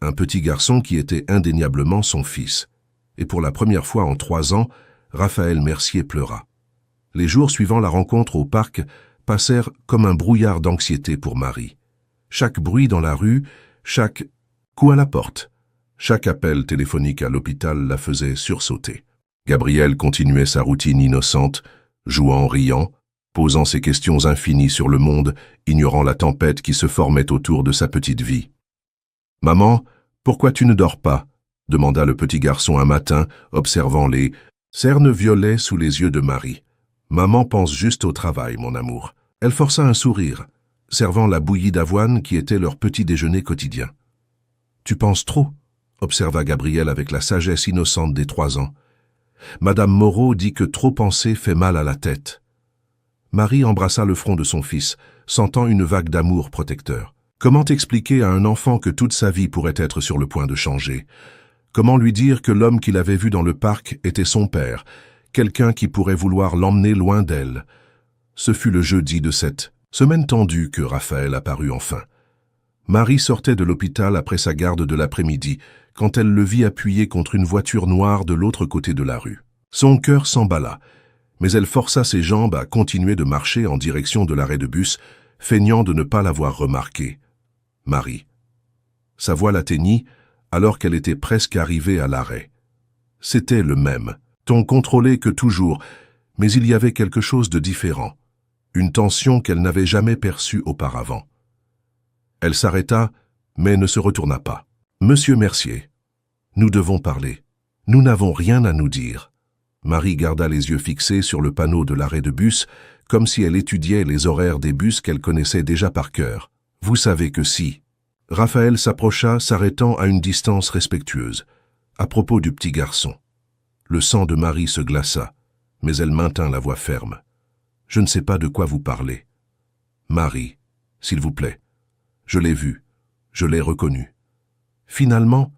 Un petit garçon qui était indéniablement son fils. Et pour la première fois en 3 ans, Raphaël Mercier pleura. Les jours suivant la rencontre au parc passèrent comme un brouillard d'anxiété pour Marie. Chaque bruit dans la rue, chaque coup à la porte, chaque appel téléphonique à l'hôpital la faisait sursauter. Gabrielle continuait sa routine innocente, jouant, riant, posant ses questions infinies sur le monde, ignorant la tempête qui se formait autour de sa petite vie. « Maman, pourquoi tu ne dors pas ?» demanda le petit garçon un matin, observant les cernes violets sous les yeux de Marie. « Maman pense juste au travail, mon amour. » Elle força un sourire, servant la bouillie d'avoine qui était leur petit déjeuner quotidien. « Tu penses trop ?» observa Gabrielle avec la sagesse innocente des 3 ans. Madame Moreau dit que trop penser fait mal à la tête. Marie embrassa le front de son fils, sentant une vague d'amour protecteur. Comment expliquer à un enfant que toute sa vie pourrait être sur le point de changer? Comment lui dire que l'homme qu'il avait vu dans le parc était son père, quelqu'un qui pourrait vouloir l'emmener loin d'elle? Ce fut le jeudi de cette semaine tendue que Raphaël apparut enfin. Marie sortait de l'hôpital après sa garde de l'après-midi, quand elle le vit appuyé contre une voiture noire de l'autre côté de la rue. Son cœur s'emballa, mais elle força ses jambes à continuer de marcher en direction de l'arrêt de bus, feignant de ne pas l'avoir remarqué. Marie. Sa voix l'atteignit alors qu'elle était presque arrivée à l'arrêt. C'était le même, ton contrôlé que toujours, mais il y avait quelque chose de différent, une tension qu'elle n'avait jamais perçue auparavant. Elle s'arrêta, mais ne se retourna pas. « Monsieur Mercier, nous devons parler. Nous n'avons rien à nous dire. » Marie garda les yeux fixés sur le panneau de l'arrêt de bus, comme si elle étudiait les horaires des bus qu'elle connaissait déjà par cœur. « Vous savez que si... » Raphaël s'approcha, s'arrêtant à une distance respectueuse. À propos du petit garçon. Le sang de Marie se glaça, mais elle maintint la voix ferme. « Je ne sais pas de quoi vous parlez. Marie, s'il vous plaît. Je l'ai vu, je l'ai reconnu. » Finalement,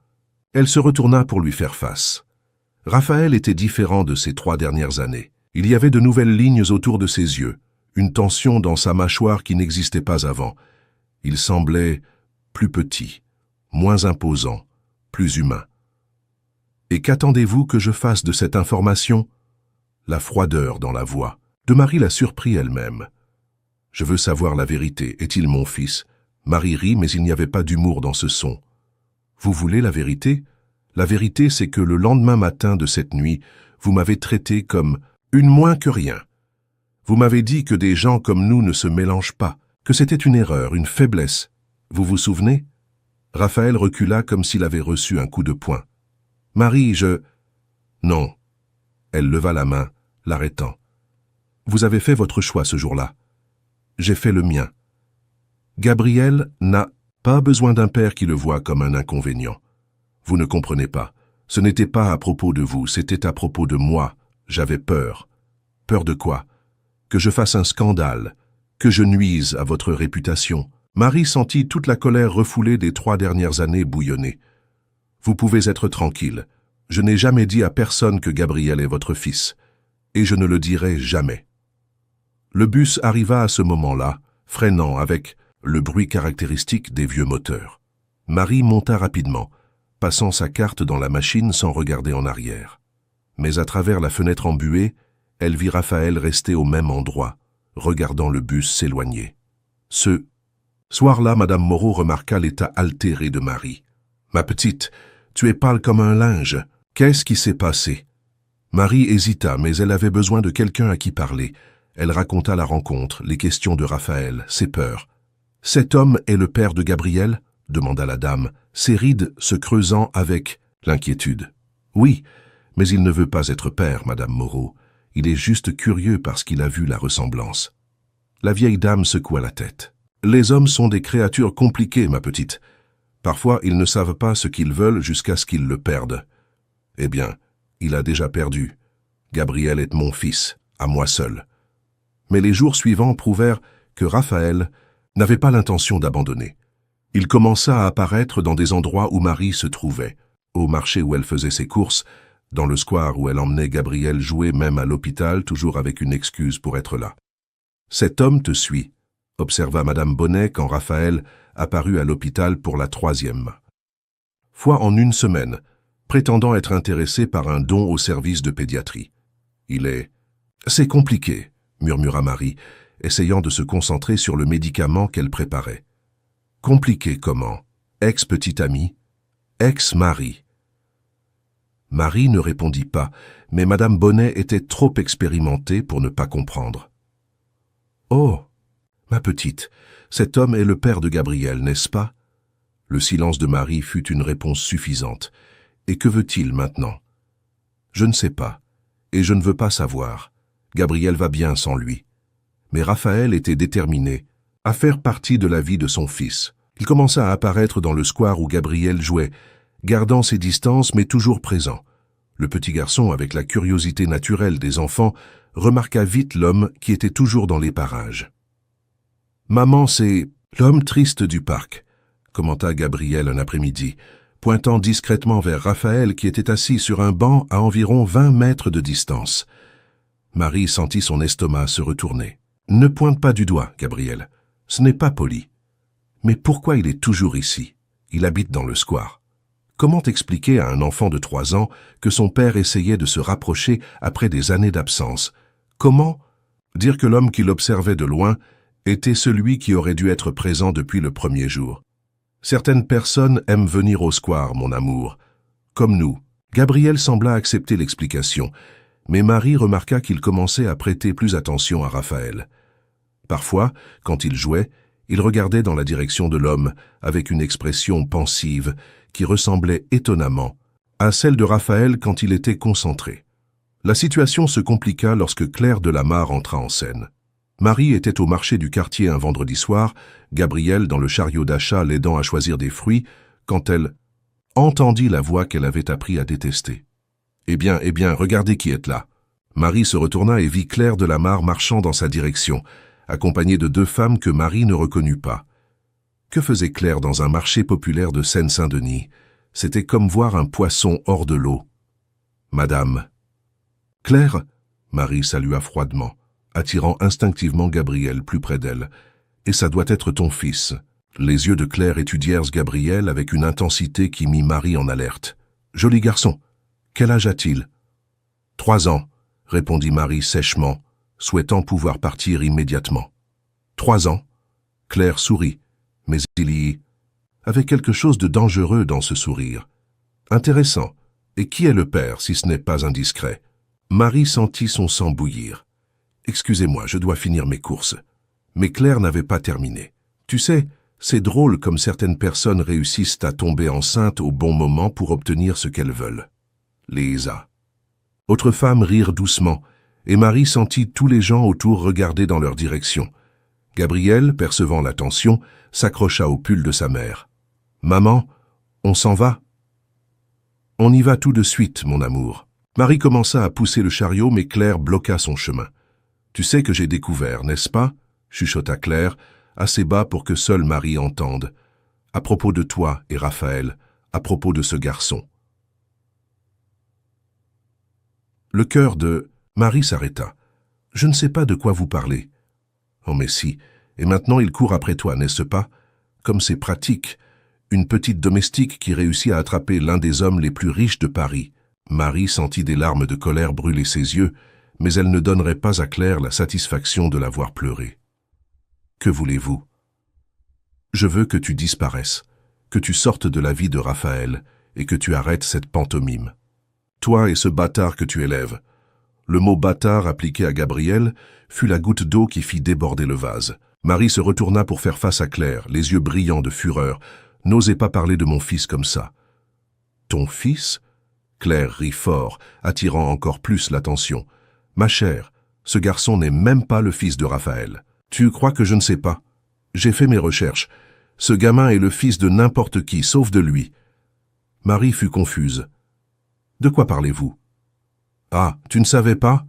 elle se retourna pour lui faire face. Raphaël était différent de ces 3 dernières années. Il y avait de nouvelles lignes autour de ses yeux, une tension dans sa mâchoire qui n'existait pas avant. Il semblait plus petit, moins imposant, plus humain. « Et qu'attendez-vous que je fasse de cette information ?» La froideur dans la voix de Marie la surprit elle-même. « Je veux savoir la vérité. Est-il mon fils ?» Marie rit, mais il n'y avait pas d'humour dans ce son. « Vous voulez la vérité ? La vérité, c'est que le lendemain matin de cette nuit, vous m'avez traité comme une moins que rien. Vous m'avez dit que des gens comme nous ne se mélangent pas, que c'était une erreur, une faiblesse. Vous vous souvenez ?» Raphaël recula comme s'il avait reçu un coup de poing. « Marie, je... » « Non. » Elle leva la main, l'arrêtant. « Vous avez fait votre choix ce jour-là. J'ai fait le mien. Gabriel n'a pas besoin d'un père qui le voit comme un inconvénient. Vous ne comprenez pas. Ce n'était pas à propos de vous, c'était à propos de moi. J'avais peur. Peur de quoi? Que je fasse un scandale, que je nuise à votre réputation. » Marie sentit toute la colère refoulée des 3 dernières années bouillonner. « Vous pouvez être tranquille. Je n'ai jamais dit à personne que Gabriel est votre fils. Et je ne le dirai jamais. » Le bus arriva à ce moment-là, freinant avec le bruit caractéristique des vieux moteurs. Marie monta rapidement, passant sa carte dans la machine sans regarder en arrière. Mais à travers la fenêtre embuée, elle vit Raphaël rester au même endroit, regardant le bus s'éloigner. Ce soir-là, Madame Moreau remarqua l'état altéré de Marie. « Ma petite, tu es pâle comme un linge. Qu'est-ce qui s'est passé ?» Marie hésita, mais elle avait besoin de quelqu'un à qui parler. Elle raconta la rencontre, les questions de Raphaël, ses peurs. « Cet homme est le père de Gabriel ?» demanda la dame, ses rides se creusant avec l'inquiétude. « Oui, mais il ne veut pas être père, Madame Moreau. Il est juste curieux parce qu'il a vu la ressemblance. » La vieille dame secoua la tête. « Les hommes sont des créatures compliquées, ma petite. Parfois, ils ne savent pas ce qu'ils veulent jusqu'à ce qu'ils le perdent. Eh bien, il a déjà perdu. Gabriel est mon fils, à moi seul. » Mais les jours suivants prouvèrent que Raphaël n'avait pas l'intention d'abandonner. Il commença à apparaître dans des endroits où Marie se trouvait, au marché où elle faisait ses courses, dans le square où elle emmenait Gabriel jouer, même à l'hôpital, toujours avec une excuse pour être là. « Cet homme te suit, » observa Madame Bonnet quand Raphaël apparut à l'hôpital pour la 3e fois en une semaine, prétendant être intéressé par un don au service de pédiatrie. C'est compliqué, murmura Marie, essayant de se concentrer sur le médicament qu'elle préparait. Compliqué comment? Ex-petite amie? Ex-mari? Marie ne répondit pas, mais Madame Bonnet était trop expérimentée pour ne pas comprendre. « Oh, ma petite, cet homme est le père de Gabriel, n'est-ce pas ?» Le silence de Marie fut une réponse suffisante. « Et que veut-il maintenant ?»« Je ne sais pas, et je ne veux pas savoir. Gabriel va bien sans lui. » Mais Raphaël était déterminé à faire partie de la vie de son fils. Il commença à apparaître dans le square où Gabriel jouait, gardant ses distances mais toujours présent. Le petit garçon, avec la curiosité naturelle des enfants, remarqua vite l'homme qui était toujours dans les parages. « Maman, c'est l'homme triste du parc », commenta Gabriel un après-midi, pointant discrètement vers Raphaël qui était assis sur un banc à environ 20 mètres de distance. Marie sentit son estomac se retourner. « Ne pointe pas du doigt, Gabriel. Ce n'est pas poli. Mais pourquoi il est toujours ici? Il habite dans le square. Comment expliquer à un enfant de 3 ans que son père essayait de se rapprocher après des années d'absence? Comment dire que l'homme qui l'observait de loin était celui qui aurait dû être présent depuis le premier jour? Certaines personnes aiment venir au square, mon amour. Comme nous. Gabriel sembla accepter l'explication, mais Marie remarqua qu'il commençait à prêter plus attention à Raphaël. Parfois, quand il jouait, il regardait dans la direction de l'homme avec une expression pensive qui ressemblait étonnamment à celle de Raphaël quand il était concentré. La situation se compliqua lorsque Claire Delamarre entra en scène. Marie était au marché du quartier un vendredi soir, Gabriel dans le chariot d'achat l'aidant à choisir des fruits, quand elle entendit la voix qu'elle avait appris à détester. « Eh bien, regardez qui est là !» Marie se retourna et vit Claire Delamarre marchant dans sa direction, accompagnée de 2 femmes que Marie ne reconnut pas. Que faisait Claire dans un marché populaire de Seine-Saint-Denis? C'était comme voir un poisson hors de l'eau. « Madame. »« Claire ?» Marie salua froidement, attirant instinctivement Gabriel plus près d'elle. « Et ça doit être ton fils. » Les yeux de Claire étudièrent Gabriel avec une intensité qui mit Marie en alerte. « Joli garçon. Quel âge a-t-il » ? 3 ans, répondit Marie sèchement, souhaitant pouvoir partir immédiatement. 3 ans. Claire sourit, mais il y avait quelque chose de dangereux dans ce sourire. Intéressant. Et qui est le père, si ce n'est pas indiscret? Marie sentit son sang bouillir. Excusez-moi, je dois finir mes courses. Mais Claire n'avait pas terminé. Tu sais, c'est drôle comme certaines personnes réussissent à tomber enceintes au bon moment pour obtenir ce qu'elles veulent. Léisa. Autres femmes rirent doucement, et Marie sentit tous les gens autour regarder dans leur direction. Gabriel, percevant la tension, s'accrocha au pull de sa mère. « Maman, on s'en va ?»« On y va tout de suite, mon amour. » Marie commença à pousser le chariot, mais Claire bloqua son chemin. « Tu sais que j'ai découvert, n'est-ce pas ?» chuchota Claire, assez bas pour que seule Marie entende. « À propos de toi et Raphaël, à propos de ce garçon. » Le cœur de Marie s'arrêta. « Je ne sais pas de quoi vous parlez. »« Oh mais si, et maintenant il court après toi, n'est-ce pas? Comme c'est pratique. Une petite domestique qui réussit à attraper l'un des hommes les plus riches de Paris. » Marie sentit des larmes de colère brûler ses yeux, mais elle ne donnerait pas à Claire la satisfaction de la voir pleurer. « Que voulez-vous? »« Je veux que tu disparaisses, que tu sortes de la vie de Raphaël et que tu arrêtes cette pantomime. Toi et ce bâtard que tu élèves. » Le mot « bâtard » appliqué à Gabriel fut la goutte d'eau qui fit déborder le vase. Marie se retourna pour faire face à Claire, les yeux brillants de fureur. « N'osez pas parler de mon fils comme ça. »« Ton fils ?» Claire rit fort, attirant encore plus l'attention. « Ma chère, ce garçon n'est même pas le fils de Raphaël. Tu crois que je ne sais pas? J'ai fait mes recherches. Ce gamin est le fils de n'importe qui, sauf de lui. » Marie fut confuse. « De quoi parlez-vous? »« Ah, tu ne savais pas?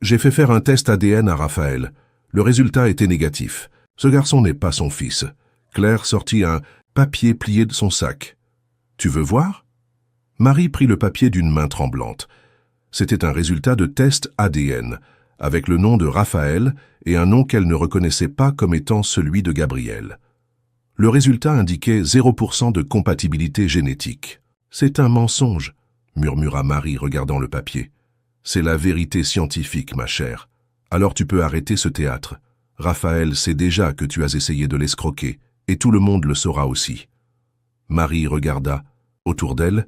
J'ai fait faire un test ADN à Raphaël. Le résultat était négatif. Ce garçon n'est pas son fils. » Claire sortit un papier plié de son sac. « Tu veux voir ?» Marie prit le papier d'une main tremblante. C'était un résultat de test ADN, avec le nom de Raphaël et un nom qu'elle ne reconnaissait pas comme étant celui de Gabriel. Le résultat indiquait 0% de compatibilité génétique. « C'est un mensonge », murmura Marie regardant le papier. « C'est la vérité scientifique, ma chère. Alors tu peux arrêter ce théâtre. Raphaël sait déjà que tu as essayé de l'escroquer, et tout le monde le saura aussi. » Marie regarda autour d'elle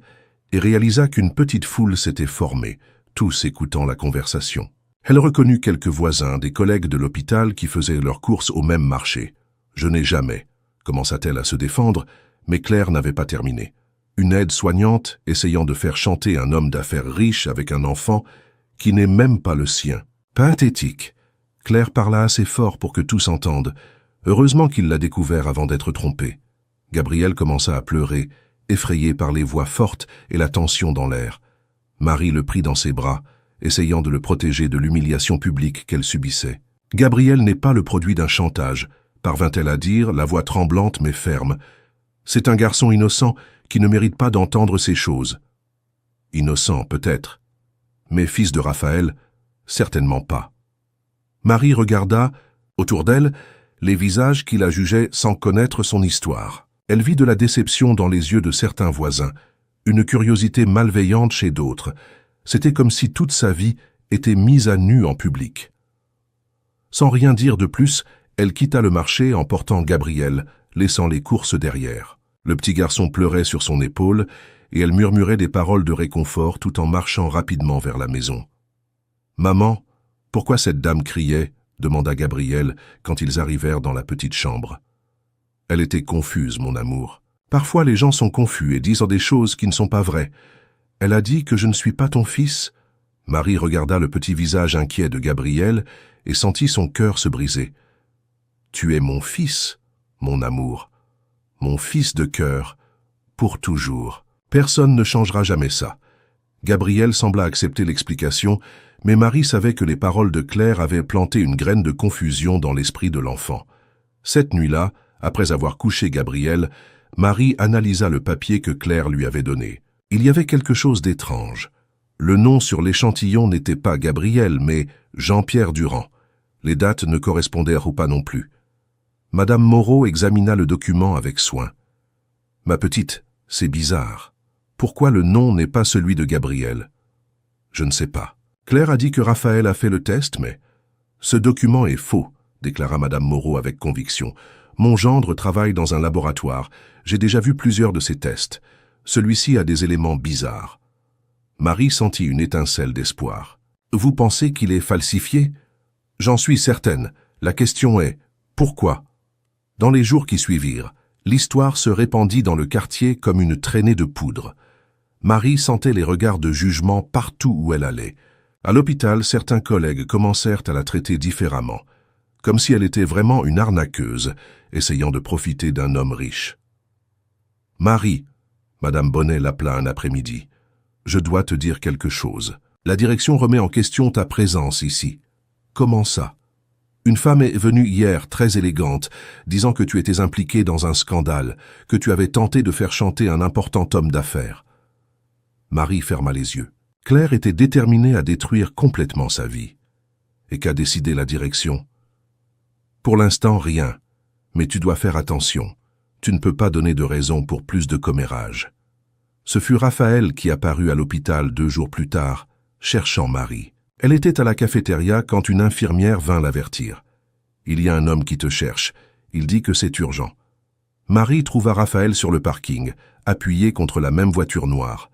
et réalisa qu'une petite foule s'était formée, tous écoutant la conversation. Elle reconnut quelques voisins, des collègues de l'hôpital qui faisaient leurs courses au même marché. « Je n'ai jamais », commença-t-elle à se défendre, mais Claire n'avait pas terminé. Une aide-soignante essayant de faire chanter un homme d'affaires riche avec un enfant qui n'est même pas le sien. Pathétique. Claire parla assez fort pour que tous entendent. Heureusement qu'il l'a découvert avant d'être trompé. Gabriel commença à pleurer, effrayé par les voix fortes et la tension dans l'air. Marie le prit dans ses bras, essayant de le protéger de l'humiliation publique qu'elle subissait. « Gabriel n'est pas le produit d'un chantage », parvint-elle à dire, la voix tremblante mais ferme. « C'est un garçon innocent qui ne mérite pas d'entendre ces choses. » Innocent, peut-être, mais fils de Raphaël, certainement pas. Marie regarda, autour d'elle, les visages qui la jugeaient sans connaître son histoire. Elle vit de la déception dans les yeux de certains voisins, une curiosité malveillante chez d'autres. C'était comme si toute sa vie était mise à nu en public. Sans rien dire de plus, elle quitta le marché en portant Gabriel, laissant les courses derrière. Le petit garçon pleurait sur son épaule et elle murmurait des paroles de réconfort tout en marchant rapidement vers la maison. « Maman, pourquoi cette dame criait ?» demanda Gabriel quand ils arrivèrent dans la petite chambre. Elle était confuse, mon amour. Parfois les gens sont confus et disent des choses qui ne sont pas vraies. Elle a dit que je ne suis pas ton fils. Marie regarda le petit visage inquiet de Gabriel et sentit son cœur se briser. Tu es mon fils, mon amour. Mon fils de cœur, pour toujours. Personne ne changera jamais ça. Gabriel sembla accepter l'explication, mais Marie savait que les paroles de Claire avaient planté une graine de confusion dans l'esprit de l'enfant. Cette nuit-là, après avoir couché Gabriel, Marie analysa le papier que Claire lui avait donné. Il y avait quelque chose d'étrange. Le nom sur l'échantillon n'était pas Gabriel, mais Jean-Pierre Durand. Les dates ne correspondaient pas non plus. Madame Moreau examina le document avec soin. « Ma petite, c'est bizarre. Pourquoi le nom n'est pas celui de Gabriel ?»« Je ne sais pas. Claire a dit que Raphaël a fait le test, mais... »« Ce document est faux, » déclara Madame Moreau avec conviction. « Mon gendre travaille dans un laboratoire. J'ai déjà vu plusieurs de ces tests. Celui-ci a des éléments bizarres. » Marie sentit une étincelle d'espoir. « Vous pensez qu'il est falsifié ? J'en suis certaine. La question est, pourquoi ? » Dans les jours qui suivirent, l'histoire se répandit dans le quartier comme une traînée de poudre. Marie sentait les regards de jugement partout où elle allait. À l'hôpital, certains collègues commencèrent à la traiter différemment, comme si elle était vraiment une arnaqueuse, essayant de profiter d'un homme riche. « Marie », Madame Bonnet l'appela un après-midi, « je dois te dire quelque chose. La direction remet en question ta présence ici. » « Comment ça ? Une femme est venue hier, très élégante, disant que tu étais impliqué dans un scandale, que tu avais tenté de faire chanter un important homme d'affaires. » Marie ferma les yeux. Claire était déterminée à détruire complètement sa vie. Et qu'a décidé la direction ? Pour l'instant, rien. Mais tu dois faire attention. Tu ne peux pas donner de raison pour plus de commérage. Ce fut Raphaël qui apparut à l'hôpital 2 jours plus tard, cherchant Marie. Elle était à la cafétéria quand une infirmière vint l'avertir. « Il y a un homme qui te cherche. Il dit que c'est urgent. » Marie trouva Raphaël sur le parking, appuyé contre la même voiture noire.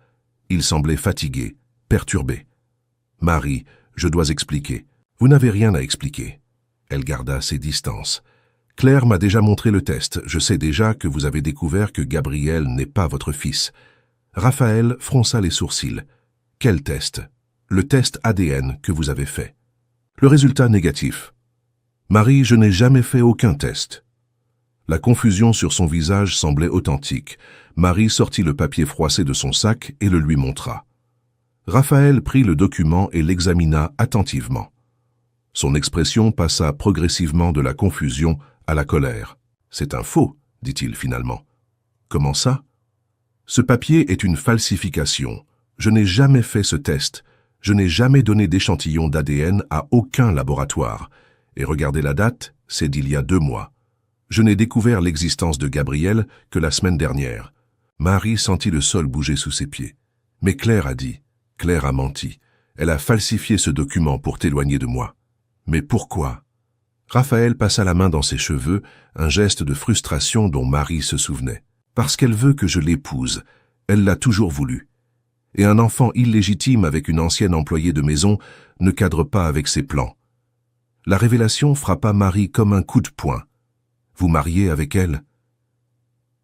Il semblait fatigué, perturbé. « Marie, je dois expliquer. » « Vous n'avez rien à expliquer. » Elle garda ses distances. « Claire m'a déjà montré le test. Je sais déjà que vous avez découvert que Gabriel n'est pas votre fils. » Raphaël fronça les sourcils. « Quel test ? » Le test ADN que vous avez fait. Le résultat négatif. Marie, je n'ai jamais fait aucun test. La confusion sur son visage semblait authentique. Marie sortit le papier froissé de son sac et le lui montra. Raphaël prit le document et l'examina attentivement. Son expression passa progressivement de la confusion à la colère. « C'est un faux, dit-il finalement. »« Comment ça ? Ce papier est une falsification. Je n'ai jamais fait ce test. Je n'ai jamais donné d'échantillon d'ADN à aucun laboratoire. Et regardez la date, c'est d'il y a 2 mois. Je n'ai découvert l'existence de Gabriel que la semaine dernière. Marie sentit le sol bouger sous ses pieds. Mais Claire a dit, Claire a menti. Elle a falsifié ce document pour t'éloigner de moi. Mais pourquoi? Raphaël passa la main dans ses cheveux, un geste de frustration dont Marie se souvenait. Parce qu'elle veut que je l'épouse. Elle l'a toujours voulu. Et un enfant illégitime avec une ancienne employée de maison ne cadre pas avec ses plans. La révélation frappa Marie comme un coup de poing. Vous mariez avec elle?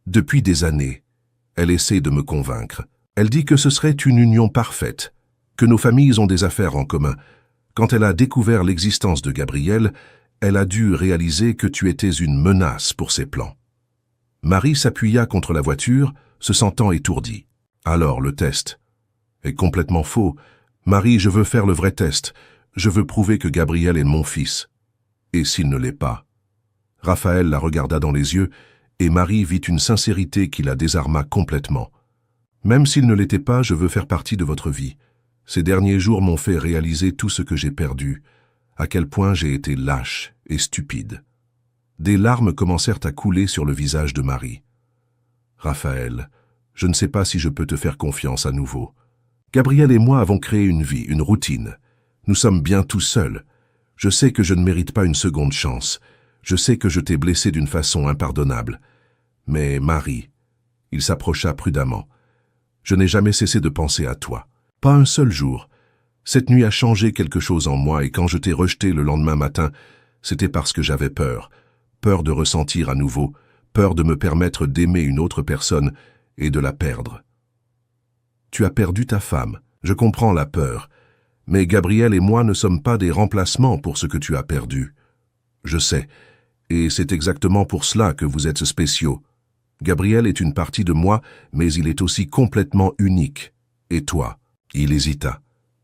Depuis des années, elle essaie de me convaincre. Elle dit que ce serait une union parfaite, que nos familles ont des affaires en commun. Quand elle a découvert l'existence de Gabriel, elle a dû réaliser que tu étais une menace pour ses plans. Marie s'appuya contre la voiture, se sentant étourdie. Alors le test est complètement faux. Marie, je veux faire le vrai test. Je veux prouver que Gabriel est mon fils. Et s'il ne l'est pas? Raphaël la regarda dans les yeux, et Marie vit une sincérité qui la désarma complètement. Même s'il ne l'était pas, je veux faire partie de votre vie. Ces derniers jours m'ont fait réaliser tout ce que j'ai perdu, à quel point j'ai été lâche et stupide. Des larmes commencèrent à couler sur le visage de Marie. Raphaël, je ne sais pas si je peux te faire confiance à nouveau. Gabriel et moi avons créé une vie, une routine. Nous sommes bien tout seuls. Je sais que je ne mérite pas une seconde chance. Je sais que je t'ai blessé d'une façon impardonnable. Mais Marie, il s'approcha prudemment. Je n'ai jamais cessé de penser à toi. Pas un seul jour. Cette nuit a changé quelque chose en moi et quand je t'ai rejeté le lendemain matin, c'était parce que j'avais peur. Peur de ressentir à nouveau, peur de me permettre d'aimer une autre personne et de la perdre. Tu as perdu ta femme, je comprends la peur, mais Gabriel et moi ne sommes pas des remplacements pour ce que tu as perdu. Je sais, et c'est exactement pour cela que vous êtes spéciaux. Gabriel est une partie de moi, mais il est aussi complètement unique. Et toi? Il hésita.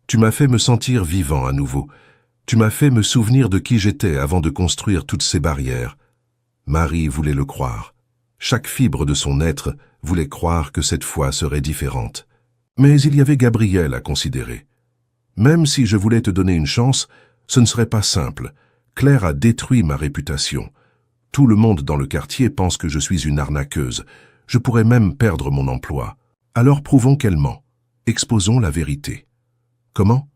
Tu m'as fait me sentir vivant à nouveau. Tu m'as fait me souvenir de qui j'étais avant de construire toutes ces barrières. Marie voulait le croire. Chaque fibre de son être voulait croire que cette fois serait différente. Mais il y avait Gabriel à considérer. Même si je voulais te donner une chance, ce ne serait pas simple. Claire a détruit ma réputation. Tout le monde dans le quartier pense que je suis une arnaqueuse. Je pourrais même perdre mon emploi. Alors prouvons qu'elle ment. Exposons la vérité. Comment?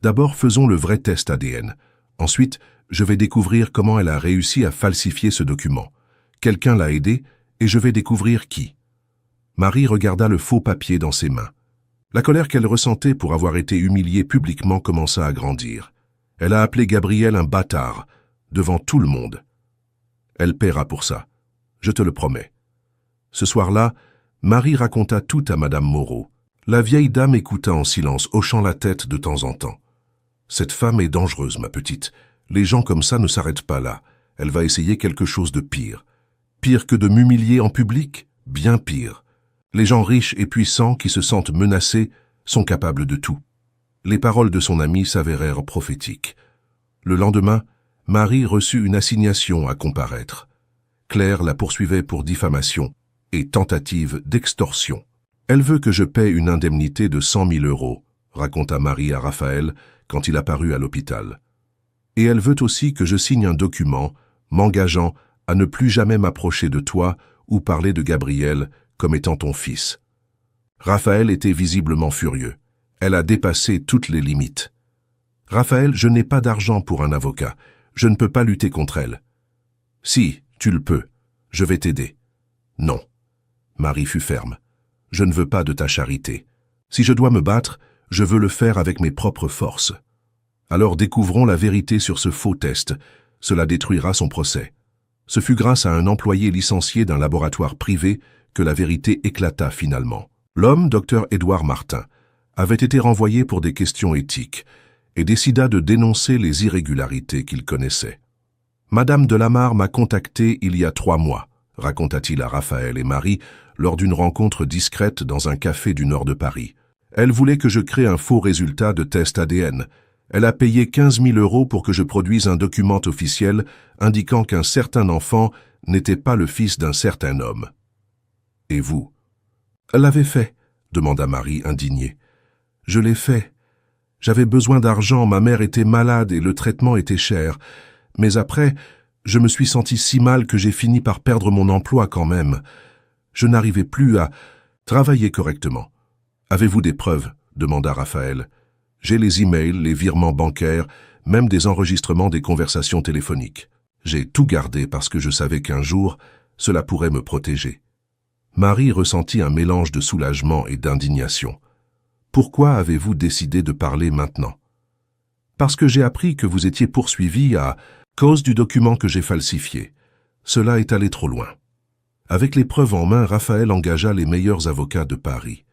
D'abord faisons le vrai test ADN. Ensuite, je vais découvrir comment elle a réussi à falsifier ce document. Quelqu'un l'a aidée et je vais découvrir qui. Marie regarda le faux papier dans ses mains. La colère qu'elle ressentait pour avoir été humiliée publiquement commença à grandir. Elle a appelé Gabriel un bâtard, devant tout le monde. Elle paiera pour ça, je te le promets. Ce soir-là, Marie raconta tout à Madame Moreau. La vieille dame écouta en silence, hochant la tête de temps en temps. Cette femme est dangereuse, ma petite. Les gens comme ça ne s'arrêtent pas là. Elle va essayer quelque chose de pire. Pire que de m'humilier en public? Bien pire. Les gens riches et puissants qui se sentent menacés sont capables de tout. Les paroles de son amie s'avérèrent prophétiques. Le lendemain, Marie reçut une assignation à comparaître. Claire la poursuivait pour diffamation et tentative d'extorsion. Elle veut que je paie une indemnité de 100 000 €, raconta Marie à Raphaël quand il apparut à l'hôpital. Et elle veut aussi que je signe un document m'engageant à ne plus jamais m'approcher de toi ou parler de Gabriel comme étant ton fils. Raphaël était visiblement furieux. Elle a dépassé toutes les limites. Raphaël, je n'ai pas d'argent pour un avocat. Je ne peux pas lutter contre elle. Si, tu le peux. Je vais t'aider. Non. Marie fut ferme. Je ne veux pas de ta charité. Si je dois me battre, je veux le faire avec mes propres forces. Alors découvrons la vérité sur ce faux test. Cela détruira son procès. Ce fut grâce à un employé licencié d'un laboratoire privé que la vérité éclata finalement. L'homme, Dr Édouard Martin, avait été renvoyé pour des questions éthiques et décida de dénoncer les irrégularités qu'il connaissait. Madame de Lamarre m'a contacté il y a 3 mois, raconta-t-il à Raphaël et Marie lors d'une rencontre discrète dans un café du nord de Paris. Elle voulait que je crée un faux résultat de test ADN. Elle a payé 15 000 € pour que je produise un document officiel indiquant qu'un certain enfant n'était pas le fils d'un certain homme. Et vous? Elle l'avait fait, demanda Marie indignée. Je l'ai fait. J'avais besoin d'argent, ma mère était malade et le traitement était cher. Mais après, je me suis senti si mal que j'ai fini par perdre mon emploi quand même. Je n'arrivais plus à travailler correctement. Avez-vous des preuves? Demanda Raphaël. J'ai les emails, les virements bancaires, même des enregistrements des conversations téléphoniques. J'ai tout gardé parce que je savais qu'un jour, cela pourrait me protéger. Marie ressentit un mélange de soulagement et d'indignation. Pourquoi avez-vous décidé de parler maintenant? Parce que j'ai appris que vous étiez poursuivi à cause du document que j'ai falsifié. Cela est allé trop loin. Avec les preuves en main, Raphaël engagea les meilleurs avocats de Paris.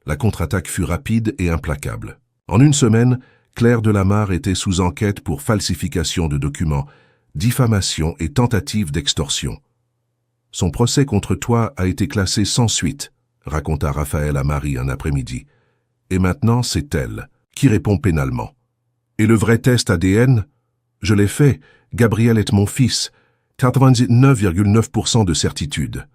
La contre-attaque fut rapide et implacable. En une semaine, Claire Delamarre était sous enquête pour falsification de documents, diffamation et tentative d'extorsion. Son procès contre toi a été classé sans suite, raconta Raphaël à Marie un après-midi. Et maintenant, c'est elle qui répond pénalement. Et le vrai test ADN? Je l'ai fait. Gabriel est mon fils. 99,9% de certitude.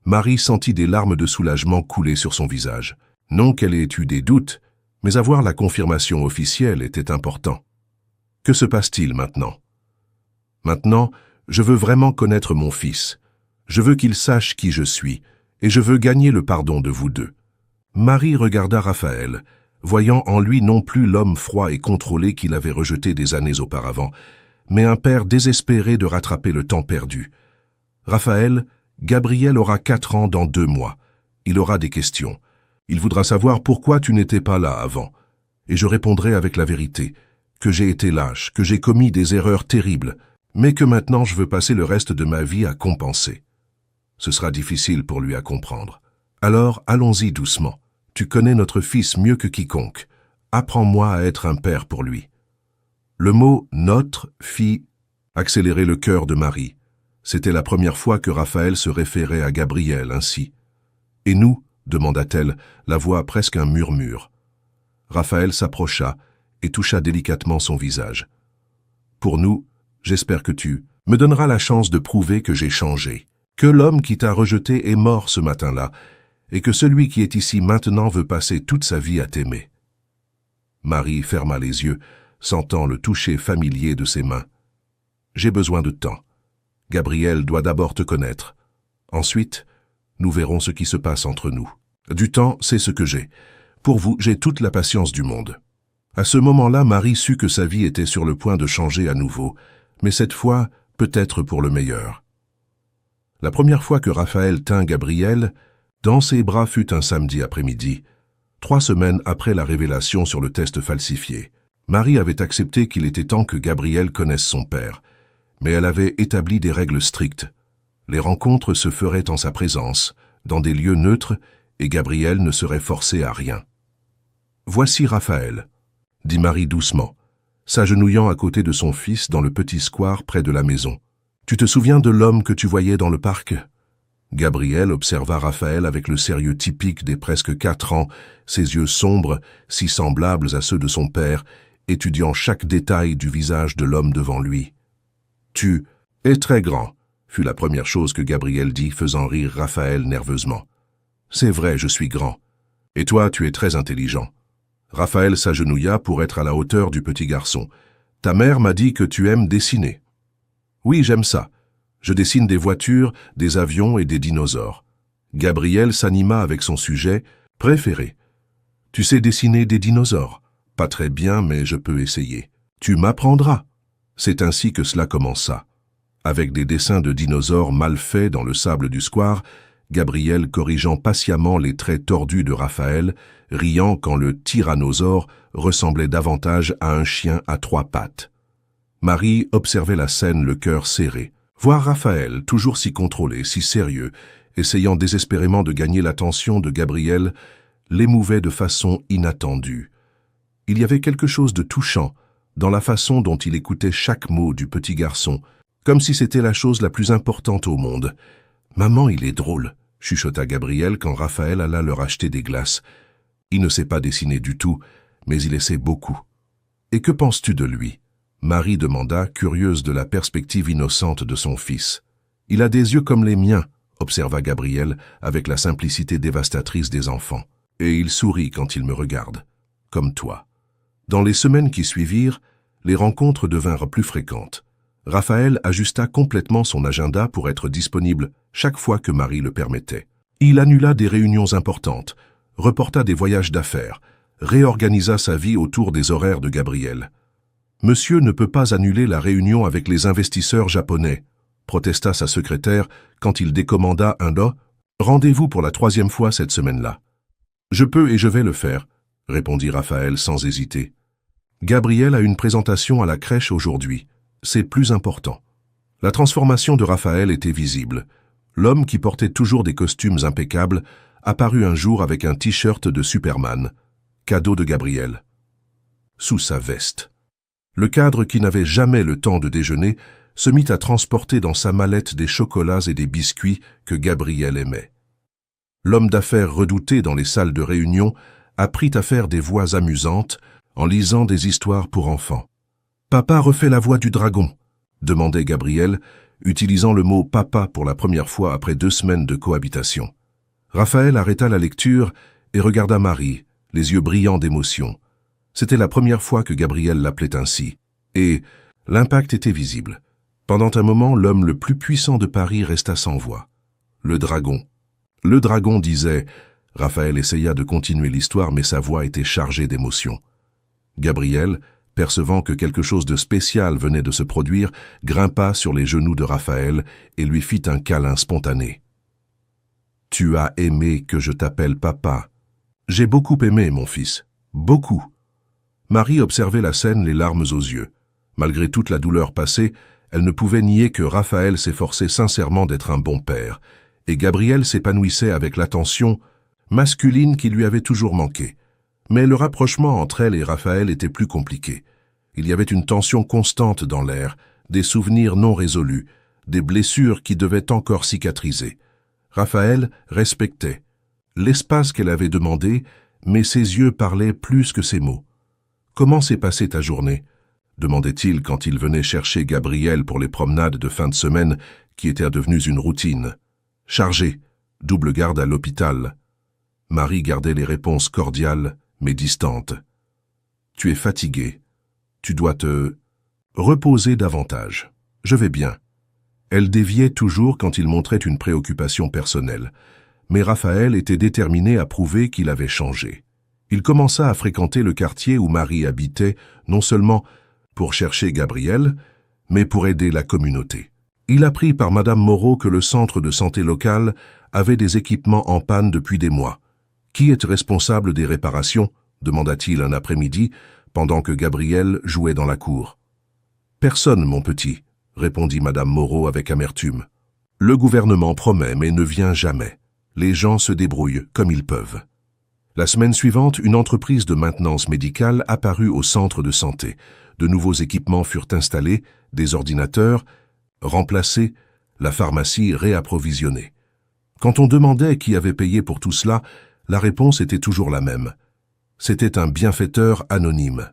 Marie sentit des larmes de soulagement couler sur son visage. Non qu'elle ait eu des doutes, mais avoir la confirmation officielle était important. Que se passe-t-il maintenant? Maintenant, je veux vraiment connaître mon fils. Je veux qu'il sache qui je suis, et je veux gagner le pardon de vous deux. Marie regarda Raphaël, voyant en lui non plus l'homme froid et contrôlé qu'il avait rejeté des années auparavant, mais un père désespéré de rattraper le temps perdu. Raphaël, Gabriel aura 4 ans dans 2 mois. Il aura des questions. Il voudra savoir pourquoi tu n'étais pas là avant. Et je répondrai avec la vérité, que j'ai été lâche, que j'ai commis des erreurs terribles, mais que maintenant je veux passer le reste de ma vie à compenser. Ce sera difficile pour lui à comprendre. Alors, allons-y doucement. Tu connais notre fils mieux que quiconque. Apprends-moi à être un père pour lui. Le mot « notre » fit accélérer le cœur de Marie. C'était la première fois que Raphaël se référait à Gabriel ainsi. « Et nous ?» demanda-t-elle, la voix presque un murmure. Raphaël s'approcha et toucha délicatement son visage. « Pour nous, j'espère que tu me donneras la chance de prouver que j'ai changé, que l'homme qui t'a rejeté est mort ce matin-là, et que celui qui est ici maintenant veut passer toute sa vie à t'aimer. » Marie ferma les yeux, sentant le toucher familier de ses mains. « J'ai besoin de temps. Gabriel doit d'abord te connaître. Ensuite, nous verrons ce qui se passe entre nous. Du temps, c'est ce que j'ai. Pour vous, j'ai toute la patience du monde. » À ce moment-là, Marie sut que sa vie était sur le point de changer à nouveau, mais cette fois, peut-être pour le meilleur. La première fois que Raphaël tint Gabriel, dans ses bras fut un samedi après-midi, 3 semaines après la révélation sur le test falsifié. Marie avait accepté qu'il était temps que Gabriel connaisse son père, mais elle avait établi des règles strictes. Les rencontres se feraient en sa présence, dans des lieux neutres, et Gabriel ne serait forcé à rien. « Voici Raphaël », dit Marie doucement, s'agenouillant à côté de son fils dans le petit square près de la maison. « Tu te souviens de l'homme que tu voyais dans le parc ?» Gabriel observa Raphaël avec le sérieux typique des presque 4 ans, ses yeux sombres, si semblables à ceux de son père, étudiant chaque détail du visage de l'homme devant lui. « Tu es très grand », fut la première chose que Gabriel dit, faisant rire Raphaël nerveusement. « C'est vrai, je suis grand. Et toi, tu es très intelligent. » Raphaël s'agenouilla pour être à la hauteur du petit garçon. « Ta mère m'a dit que tu aimes dessiner. »« Oui, j'aime ça. Je dessine des voitures, des avions et des dinosaures. » Gabriel s'anima avec son sujet préféré. « Tu sais dessiner des dinosaures? Pas très bien, mais je peux essayer. Tu m'apprendras. » C'est ainsi que cela commença. Avec des dessins de dinosaures mal faits dans le sable du square, Gabriel corrigeant patiemment les traits tordus de Raphaël, riant quand le tyrannosaure ressemblait davantage à un chien à 3 pattes. Marie observait la scène le cœur serré. Voir Raphaël, toujours si contrôlé, si sérieux, essayant désespérément de gagner l'attention de Gabriel, l'émouvait de façon inattendue. Il y avait quelque chose de touchant dans la façon dont il écoutait chaque mot du petit garçon, comme si c'était la chose la plus importante au monde. « Maman, il est drôle », chuchota Gabriel quand Raphaël alla leur acheter des glaces. « Il ne sait pas dessiner du tout, mais il essaie beaucoup. »« Et que penses-tu de lui ?» Marie demanda, curieuse de la perspective innocente de son fils. « Il a des yeux comme les miens », observa Gabriel avec la simplicité dévastatrice des enfants. « Et il sourit quand il me regarde, comme toi. » Dans les semaines qui suivirent, les rencontres devinrent plus fréquentes. Raphaël ajusta complètement son agenda pour être disponible chaque fois que Marie le permettait. Il annula des réunions importantes, reporta des voyages d'affaires, réorganisa sa vie autour des horaires de Gabriel. « Monsieur ne peut pas annuler la réunion avec les investisseurs japonais », protesta sa secrétaire quand il décommanda un « Rendez-vous pour la 3e fois cette semaine-là. »« Je peux et je vais le faire », répondit Raphaël sans hésiter. « Gabriel a une présentation à la crèche aujourd'hui. C'est plus important. » La transformation de Raphaël était visible. L'homme qui portait toujours des costumes impeccables apparut un jour avec un t-shirt de Superman, cadeau de Gabriel, sous sa veste. Le cadre qui n'avait jamais le temps de déjeuner se mit à transporter dans sa mallette des chocolats et des biscuits que Gabriel aimait. L'homme d'affaires redouté dans les salles de réunion apprit à faire des voix amusantes en lisant des histoires pour enfants. « Papa refait la voix du dragon », demandait Gabriel, utilisant le mot « papa » pour la première fois après 2 semaines de cohabitation. Raphaël arrêta la lecture et regarda Marie, les yeux brillants d'émotion. C'était la première fois que Gabriel l'appelait ainsi, et l'impact était visible. Pendant un moment, l'homme le plus puissant de Paris resta sans voix. Le dragon. Le dragon disait... Raphaël essaya de continuer l'histoire, mais sa voix était chargée d'émotion. Gabriel, percevant que quelque chose de spécial venait de se produire, grimpa sur les genoux de Raphaël et lui fit un câlin spontané. « Tu as aimé que je t'appelle papa. J'ai beaucoup aimé, mon fils. Beaucoup. » Marie observait la scène, les larmes aux yeux. Malgré toute la douleur passée, elle ne pouvait nier que Raphaël s'efforçait sincèrement d'être un bon père, et Gabriel s'épanouissait avec l'attention masculine qui lui avait toujours manqué. Mais le rapprochement entre elle et Raphaël était plus compliqué. Il y avait une tension constante dans l'air, des souvenirs non résolus, des blessures qui devaient encore cicatriser. Raphaël respectait l'espace qu'elle avait demandé, mais ses yeux parlaient plus que ses mots. « Comment s'est passée ta journée ?» demandait-il quand il venait chercher Gabriel pour les promenades de fin de semaine qui étaient devenues une routine. « Chargé, double garde à l'hôpital. » Marie gardait les réponses cordiales, mais distantes. « Tu es fatigué. Tu dois te reposer davantage. Je vais bien. » Elle déviait toujours quand il montrait une préoccupation personnelle. Mais Raphaël était déterminé à prouver qu'il avait changé. Il commença à fréquenter le quartier où Marie habitait, non seulement pour chercher Gabriel, mais pour aider la communauté. Il apprit par Madame Moreau que le centre de santé local avait des équipements en panne depuis des mois. « Qui est responsable des réparations ?» demanda-t-il un après-midi, pendant que Gabriel jouait dans la cour. « Personne, mon petit, » répondit Madame Moreau avec amertume. « Le gouvernement promet, mais ne vient jamais. Les gens se débrouillent comme ils peuvent. » La semaine suivante, une entreprise de maintenance médicale apparut au centre de santé. De nouveaux équipements furent installés, des ordinateurs remplacés, la pharmacie réapprovisionnée. Quand on demandait qui avait payé pour tout cela, la réponse était toujours la même. C'était un bienfaiteur anonyme.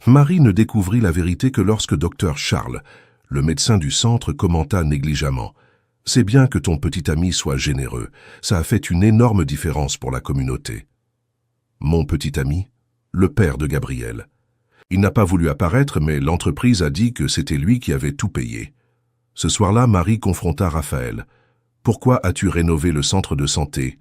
Marie ne découvrit la vérité que lorsque Dr Charles, le médecin du centre, commenta négligemment. « C'est bien que ton petit ami soit généreux. Ça a fait une énorme différence pour la communauté. » Mon petit ami, le père de Gabriel. Il n'a pas voulu apparaître, mais l'entreprise a dit que c'était lui qui avait tout payé. Ce soir-là, Marie confronta Raphaël. « Pourquoi as-tu rénové le centre de santé ?»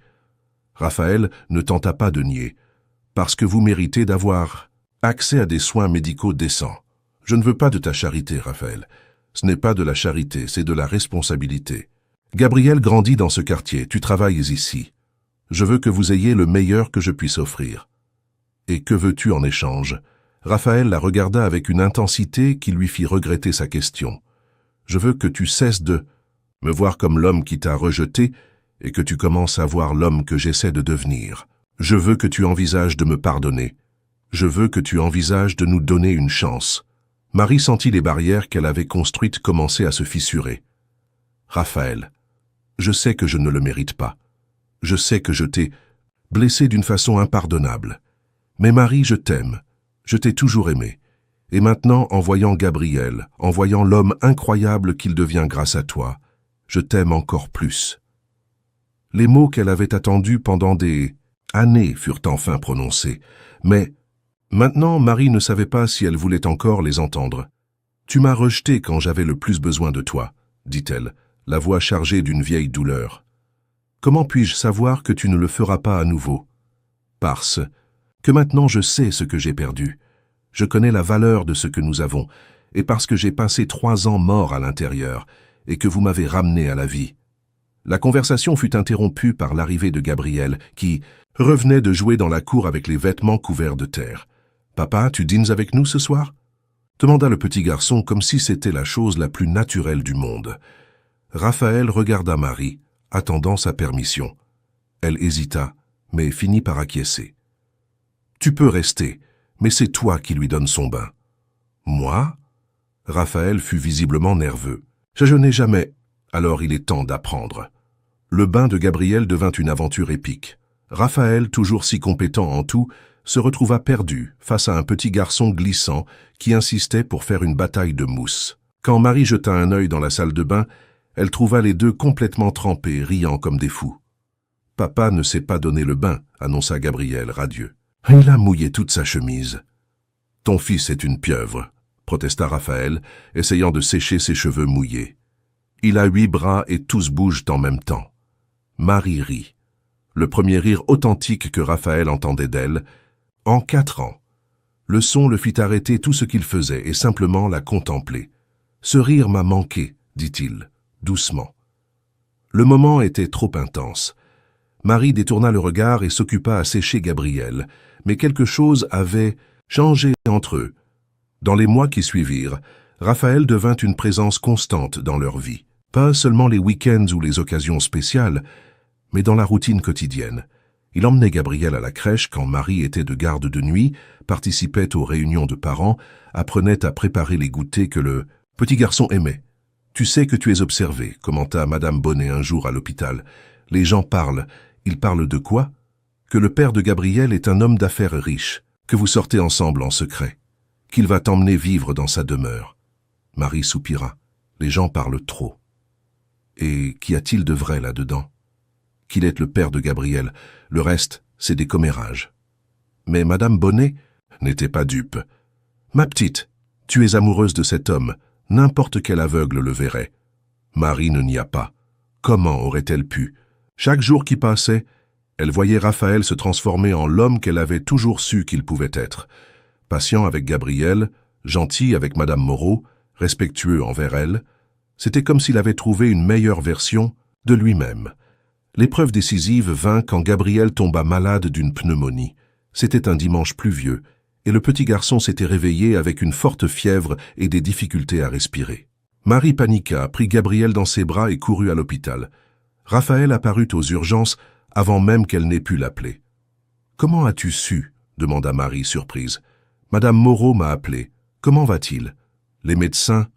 Raphaël ne tenta pas de nier. « Parce que vous méritez d'avoir accès à des soins médicaux décents. Je ne veux pas de ta charité, Raphaël. Ce n'est pas de la charité, c'est de la responsabilité. Gabriel grandit dans ce quartier, tu travailles ici. Je veux que vous ayez le meilleur que je puisse offrir. Et que veux-tu en échange ?» Raphaël la regarda avec une intensité qui lui fit regretter sa question. « Je veux que tu cesses de me voir comme l'homme qui t'a rejeté et que tu commences à voir l'homme que j'essaie de devenir. Je veux que tu envisages de me pardonner. Je veux que tu envisages de nous donner une chance. » Marie sentit les barrières qu'elle avait construites commencer à se fissurer. « Raphaël, je sais que je ne le mérite pas. Je sais que je t'ai blessé d'une façon impardonnable. Mais Marie, je t'aime. Je t'ai toujours aimé. Et maintenant, en voyant Gabriel, en voyant l'homme incroyable qu'il devient grâce à toi, je t'aime encore plus. » Les mots qu'elle avait attendus pendant des années furent enfin prononcés, mais Maintenant, Marie ne savait pas si elle voulait encore les entendre. « Tu m'as rejeté quand j'avais le plus besoin de toi, » dit-elle, la voix chargée d'une vieille douleur. « Comment puis-je savoir que tu ne le feras pas à nouveau? Parce que maintenant je sais ce que j'ai perdu. Je connais la valeur de ce que nous avons, et parce que j'ai passé 3 ans mort à l'intérieur, et que vous m'avez ramené à la vie. » La conversation fut interrompue par l'arrivée de Gabriel, qui revenait de jouer dans la cour avec les vêtements couverts de terre. « Papa, tu dînes avec nous ce soir ?» demanda le petit garçon comme si c'était la chose la plus naturelle du monde. Raphaël regarda Marie, attendant sa permission. Elle hésita, mais finit par acquiescer. « Tu peux rester, mais c'est toi qui lui donnes son bain. »« Moi ?» Raphaël fut visiblement nerveux. « Je n'ai jamais... » Alors il est temps d'apprendre. Le bain de Gabriel devint une aventure épique. Raphaël, toujours si compétent en tout, se retrouva perdu face à un petit garçon glissant qui insistait pour faire une bataille de mousse. Quand Marie jeta un œil dans la salle de bain, elle trouva les deux complètement trempés, riant comme des fous. « Papa ne sait pas donner le bain, » annonça Gabriel, radieux. « Il a mouillé toute sa chemise. »« Ton fils est une pieuvre, » protesta Raphaël, essayant de sécher ses cheveux mouillés. « Il a 8 bras et tous bougent en même temps. » Marie rit. Le premier rire authentique que Raphaël entendait d'elle. En 4 ans. Le son le fit arrêter tout ce qu'il faisait et simplement la contempler. « Ce rire m'a manqué, » dit-il, doucement. Le moment était trop intense. Marie détourna le regard et s'occupa à sécher Gabriel, mais quelque chose avait changé entre eux. Dans les mois qui suivirent, Raphaël devint une présence constante dans leur vie. Pas seulement les week-ends ou les occasions spéciales, mais dans la routine quotidienne. Il emmenait Gabriel à la crèche quand Marie était de garde de nuit, participait aux réunions de parents, apprenait à préparer les goûters que le petit garçon aimait. « Tu sais que tu es observé », commenta Madame Bonnet un jour à l'hôpital. « Les gens parlent. Ils parlent de quoi? Que le père de Gabriel est un homme d'affaires riche, que vous sortez ensemble en secret, qu'il va t'emmener vivre dans sa demeure. » Marie soupira. Les gens parlent trop. Et qu'y a-t-il de vrai là-dedans? Qu'il est le père de Gabriel, le reste, c'est des commérages. Mais Madame Bonnet n'était pas dupe. « Ma petite, tu es amoureuse de cet homme, n'importe quel aveugle le verrait. » Marie ne nia pas. Comment aurait-elle pu? Chaque jour qui passait, elle voyait Raphaël se transformer en l'homme qu'elle avait toujours su qu'il pouvait être. Patient avec Gabriel, gentil avec Madame Moreau, respectueux envers elle, c'était comme s'il avait trouvé une meilleure version de lui-même. L'épreuve décisive vint quand Gabriel tomba malade d'une pneumonie. C'était un dimanche pluvieux, et le petit garçon s'était réveillé avec une forte fièvre et des difficultés à respirer. Marie paniqua, prit Gabriel dans ses bras et courut à l'hôpital. Raphaël apparut aux urgences avant même qu'elle n'ait pu l'appeler. « Comment as-tu su ?» demanda Marie, surprise. « Madame Moreau m'a appelé. Comment va-t-il? Les médecins ?»«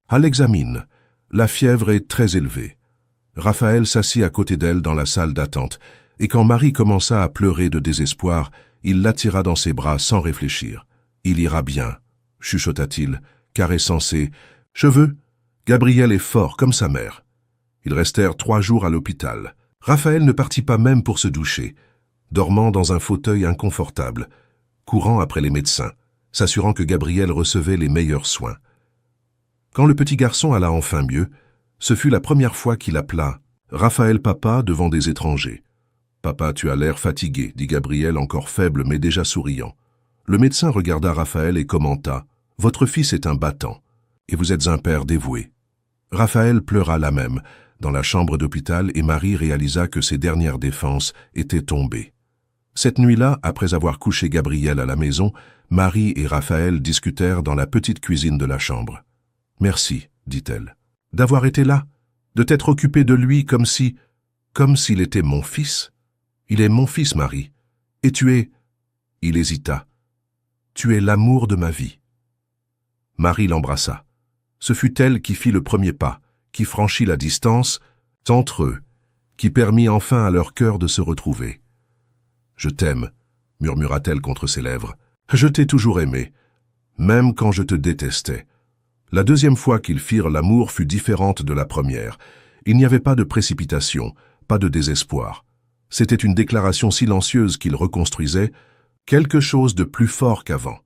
À l'examine. La fièvre est très élevée. » Raphaël s'assit à côté d'elle dans la salle d'attente, et quand Marie commença à pleurer de désespoir, il l'attira dans ses bras sans réfléchir. « Il ira bien, » chuchota-t-il, caressant ses cheveux. « Gabriel est fort comme sa mère. » Ils restèrent 3 jours à l'hôpital. Raphaël ne partit pas même pour se doucher, dormant dans un fauteuil inconfortable, courant après les médecins, s'assurant que Gabriel recevait les meilleurs soins. Quand le petit garçon alla enfin mieux, ce fut la première fois qu'il appela « Raphaël papa » devant des étrangers. « Papa, tu as l'air fatigué » dit Gabriel, encore faible mais déjà souriant. Le médecin regarda Raphaël et commenta « Votre fils est un battant, et vous êtes un père dévoué. » Raphaël pleura là même, dans la chambre d'hôpital, et Marie réalisa que ses dernières défenses étaient tombées. Cette nuit-là, après avoir couché Gabriel à la maison, Marie et Raphaël discutèrent dans la petite cuisine de la chambre. « Merci, dit-elle, d'avoir été là, de t'être occupé de lui comme s'il était mon fils. Il est mon fils, Marie, et tu es... » Il hésita. « Tu es l'amour de ma vie. » Marie l'embrassa. Ce fut elle qui fit le premier pas, qui franchit la distance entre eux, qui permit enfin à leur cœur de se retrouver. « Je t'aime, » murmura-t-elle contre ses lèvres. « Je t'ai toujours aimé, même quand je te détestais. » La deuxième fois qu'ils firent l'amour fut différente de la première. Il n'y avait pas de précipitation, pas de désespoir. C'était une déclaration silencieuse qu'ils reconstruisaient, Quelque chose de plus fort qu'avant.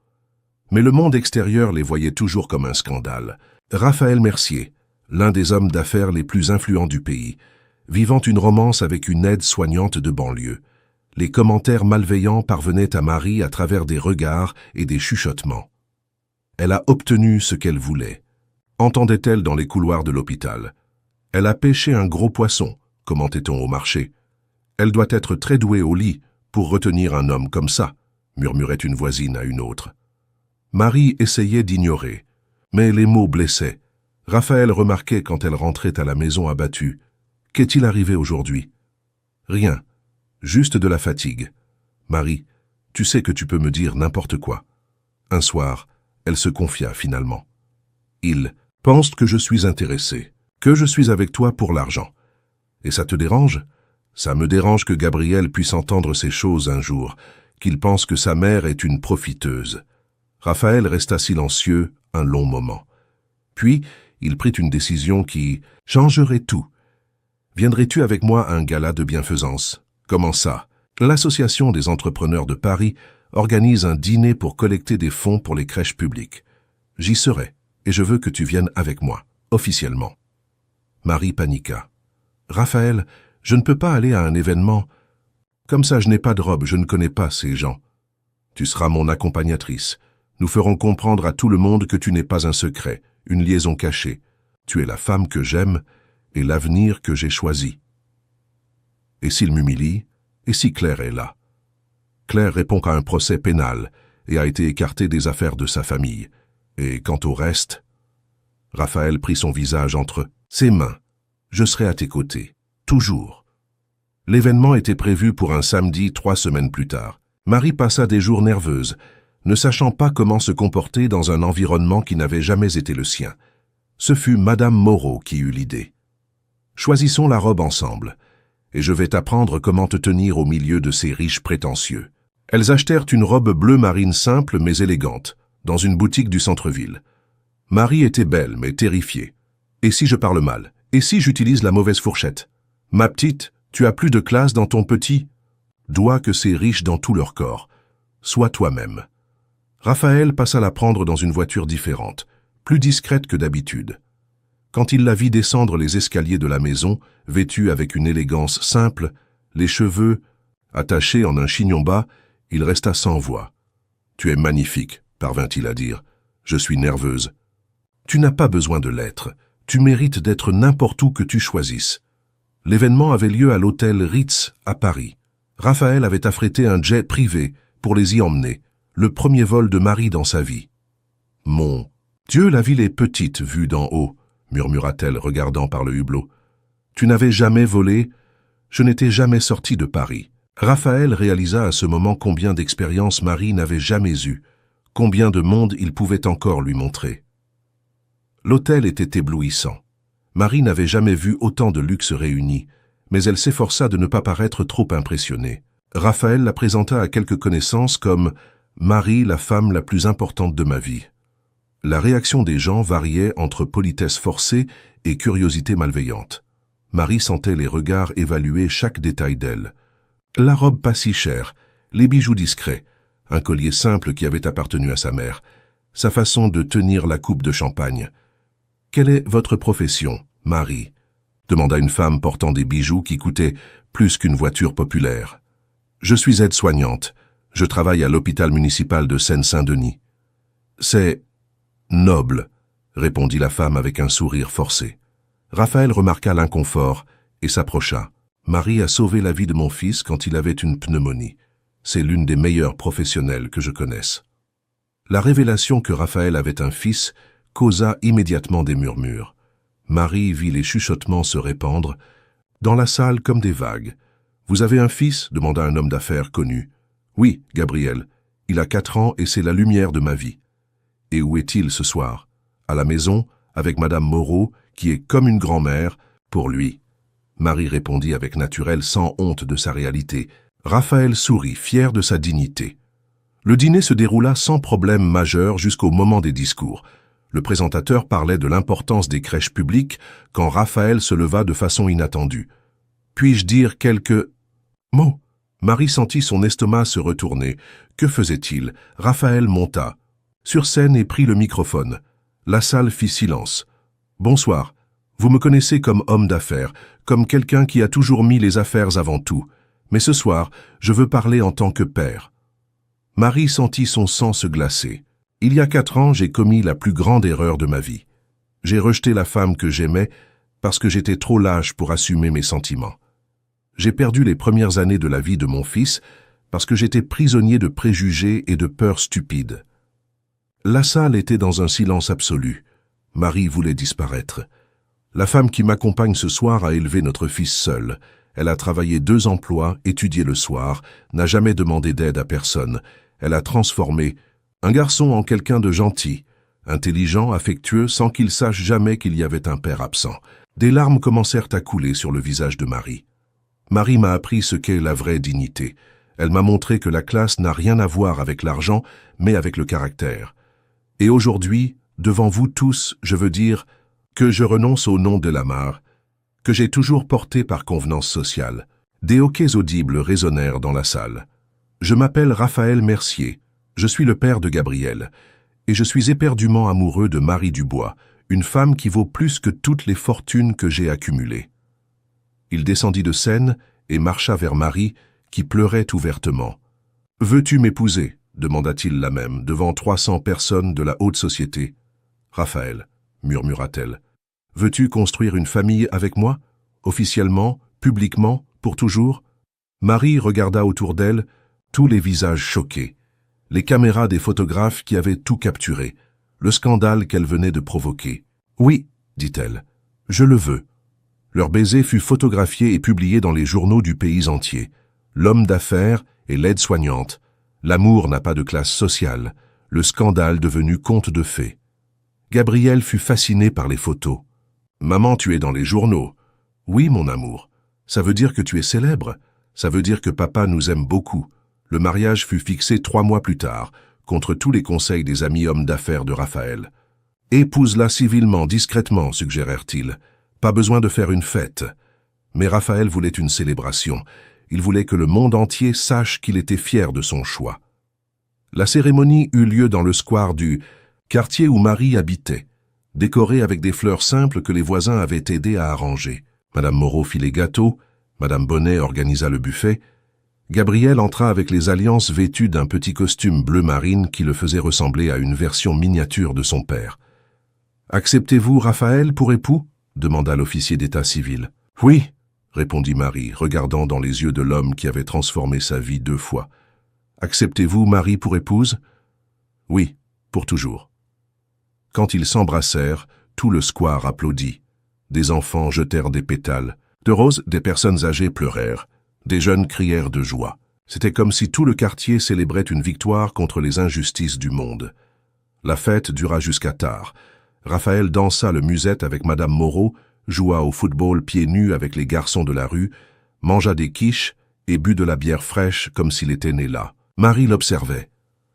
Mais le monde extérieur les voyait toujours comme un scandale. Raphaël Mercier, l'un des hommes d'affaires les plus influents du pays, vivant une romance avec une aide-soignante de banlieue. Les commentaires malveillants parvenaient à Marie à travers des regards et des chuchotements. Elle a obtenu ce qu'elle voulait, entendait-elle dans les couloirs de l'hôpital. Elle a pêché un gros poisson, commentait-on au marché. Elle doit être très douée au lit pour retenir un homme comme ça, murmurait une voisine à une autre. Marie essayait d'ignorer, mais les mots blessaient. Raphaël remarquait quand elle rentrait à la maison abattue. Qu'est-il arrivé aujourd'hui? Rien, juste de la fatigue. Marie, tu sais que tu peux me dire n'importe quoi. Un soir, elle se confia finalement. Il pense que je suis intéressé, que je suis avec toi pour l'argent. Et ça te dérange? Ça me dérange que Gabriel puisse entendre ces choses un jour, qu'il pense que sa mère est une profiteuse. Raphaël resta silencieux un long moment. Puis, il prit une décision qui changerait tout. Viendrais-tu avec moi à un gala de bienfaisance? Comment ça? L'Association des entrepreneurs de Paris organise un dîner pour collecter des fonds pour les crèches publiques. J'y serai, et je veux que tu viennes avec moi, officiellement. Marie paniqua. Raphaël, je ne peux pas aller à un événement. Comme ça, je n'ai pas de robe, je ne connais pas ces gens. Tu seras mon accompagnatrice. Nous ferons comprendre à tout le monde que tu n'es pas un secret, une liaison cachée. Tu es la femme que j'aime et l'avenir que j'ai choisi. Et s'il m'humilie? Et si Claire est là? Claire répond qu'à un procès pénal et a été écartée des affaires de sa famille. Et quant au reste... Raphaël prit son visage entre ses mains. Je serai à tes côtés, toujours. L'événement était prévu pour un samedi 3 semaines plus tard. Marie passa des jours nerveuses, ne sachant pas comment se comporter dans un environnement qui n'avait jamais été le sien. Ce fut Madame Moreau qui eut l'idée. Choisissons la robe ensemble, et je vais t'apprendre comment te tenir au milieu de ces riches prétentieux. Elles achetèrent une robe bleu marine simple mais élégante, dans une boutique du centre-ville. Marie était belle mais terrifiée. Et si je parle mal? Et si j'utilise la mauvaise fourchette? Ma petite, tu as plus de classe dans ton petit doigt que ces riches dans tout leur corps. Sois toi-même. Raphaël passa la prendre dans une voiture différente, plus discrète que d'habitude. Quand il la vit descendre les escaliers de la maison, vêtue avec une élégance simple, les cheveux attachés en un chignon bas, il resta sans voix. « Tu es magnifique », parvint-il à dire. « Je suis nerveuse. » « Tu n'as pas besoin de l'être. Tu mérites d'être n'importe où que tu choisisses. » L'événement avait lieu à l'hôtel Ritz à Paris. Raphaël avait affrété un jet privé pour les y emmener, le premier vol de Marie dans sa vie. « Mon Dieu, la ville est petite vue d'en haut, » murmura-t-elle regardant par le hublot. « Tu n'avais jamais volé? Je n'étais jamais sorti de Paris. » Raphaël réalisa à ce moment combien d'expériences Marie n'avait jamais eues, combien de monde il pouvait encore lui montrer. L'hôtel était éblouissant. Marie n'avait jamais vu autant de luxe réuni, mais elle s'efforça de ne pas paraître trop impressionnée. Raphaël la présenta à quelques connaissances comme « Marie, la femme la plus importante de ma vie ». La réaction des gens variait entre politesse forcée et curiosité malveillante. Marie sentait les regards évaluer chaque détail d'elle. La robe pas si chère, les bijoux discrets, un collier simple qui avait appartenu à sa mère, sa façon de tenir la coupe de champagne. « Quelle est votre profession, Marie ?» demanda une femme portant des bijoux qui coûtaient plus qu'une voiture populaire. « Je suis aide-soignante. Je travaille à l'hôpital municipal de Seine-Saint-Denis. »« C'est noble, » répondit la femme avec un sourire forcé. Raphaël remarqua l'inconfort et s'approcha. « Marie a sauvé la vie de mon fils quand il avait une pneumonie. C'est l'une des meilleures professionnelles que je connaisse. » La révélation que Raphaël avait un fils causa immédiatement des murmures. Marie vit les chuchotements se répandre, dans la salle comme des vagues. « Vous avez un fils ?» demanda un homme d'affaires connu. « Oui, Gabriel. Il a 4 ans et c'est la lumière de ma vie. »« Et où est-il ce soir ?»« À la maison, avec Madame Moreau, qui est comme une grand-mère pour lui. » Marie répondit avec naturel, sans honte de sa réalité. Raphaël sourit, fier de sa dignité. Le dîner se déroula sans problème majeur jusqu'au moment des discours. Le présentateur parlait de l'importance des crèches publiques quand Raphaël se leva de façon inattendue. « Puis-je dire quelques mots ?» Marie sentit son estomac se retourner. Que faisait-il? Raphaël monta sur scène et prit le microphone. La salle fit silence. « Bonsoir. Vous me connaissez comme homme d'affaires, comme quelqu'un qui a toujours mis les affaires avant tout. Mais ce soir, je veux parler en tant que père. » Marie sentit son sang se glacer. « Il y a 4 ans, j'ai commis la plus grande erreur de ma vie. J'ai rejeté la femme que j'aimais parce que j'étais trop lâche pour assumer mes sentiments. J'ai perdu les premières années de la vie de mon fils parce que j'étais prisonnier de préjugés et de peurs stupides. » La salle était dans un silence absolu. Marie voulait disparaître. La femme qui m'accompagne ce soir a élevé notre fils seule. Elle a travaillé 2 emplois, étudié le soir, n'a jamais demandé d'aide à personne. Elle a transformé un garçon en quelqu'un de gentil, intelligent, affectueux, sans qu'il sache jamais qu'il y avait un père absent. Des larmes commencèrent à couler sur le visage de Marie. Marie m'a appris ce qu'est la vraie dignité. Elle m'a montré que la classe n'a rien à voir avec l'argent, mais avec le caractère. Et aujourd'hui, devant vous tous, je veux dire que je renonce au nom de Lamar, que j'ai toujours porté par convenance sociale. Des hoquets audibles résonnèrent dans la salle. Je m'appelle Raphaël Mercier, je suis le père de Gabriel, et je suis éperdument amoureux de Marie Dubois, une femme qui vaut plus que toutes les fortunes que j'ai accumulées. Il descendit de scène et marcha vers Marie, qui pleurait ouvertement. « Veux-tu m'épouser » demanda-t-il la même, devant 300 personnes de la haute société. « Raphaël, » murmura-t-elle, « veux-tu construire une famille avec moi, officiellement, publiquement, pour toujours ?» Marie regarda autour d'elle, tous les visages choqués, les caméras des photographes qui avaient tout capturé, le scandale qu'elle venait de provoquer. « Oui, » dit-elle, « je le veux. » Leur baiser fut photographié et publié dans les journaux du pays entier. L'homme d'affaires et l'aide-soignante. L'amour n'a pas de classe sociale. Le scandale devenu conte de fées. Gabriel fut fasciné par les photos. « Maman, tu es dans les journaux. »« Oui, mon amour. Ça veut dire que tu es célèbre. Ça veut dire que papa nous aime beaucoup. » Le mariage fut fixé 3 mois plus tard, contre tous les conseils des amis hommes d'affaires de Raphaël. « Épouse-la civilement, discrètement, suggérèrent-ils. Pas besoin de faire une fête. » Mais Raphaël voulait une célébration. Il voulait que le monde entier sache qu'il était fier de son choix. La cérémonie eut lieu dans le square du quartier où Marie habitait, décoré avec des fleurs simples que les voisins avaient aidé à arranger. Madame Moreau fit les gâteaux, Madame Bonnet organisa le buffet. Gabriel entra avec les alliances vêtues d'un petit costume bleu marine qui le faisait ressembler à une version miniature de son père. « Acceptez-vous Raphaël pour époux » demanda l'officier d'état civil. « Oui » répondit Marie, regardant dans les yeux de l'homme qui avait transformé sa vie 2 fois. « Acceptez-vous Marie pour épouse ?»« Oui, pour toujours. » Quand ils s'embrassèrent, tout le square applaudit. Des enfants jetèrent des pétales. De roses, des personnes âgées pleurèrent. Des jeunes crièrent de joie. C'était comme si tout le quartier célébrait une victoire contre les injustices du monde. La fête dura jusqu'à tard. Raphaël dansa le musette avec Madame Moreau, joua au football pieds nus avec les garçons de la rue, mangea des quiches et but de la bière fraîche comme s'il était né là. Marie l'observait,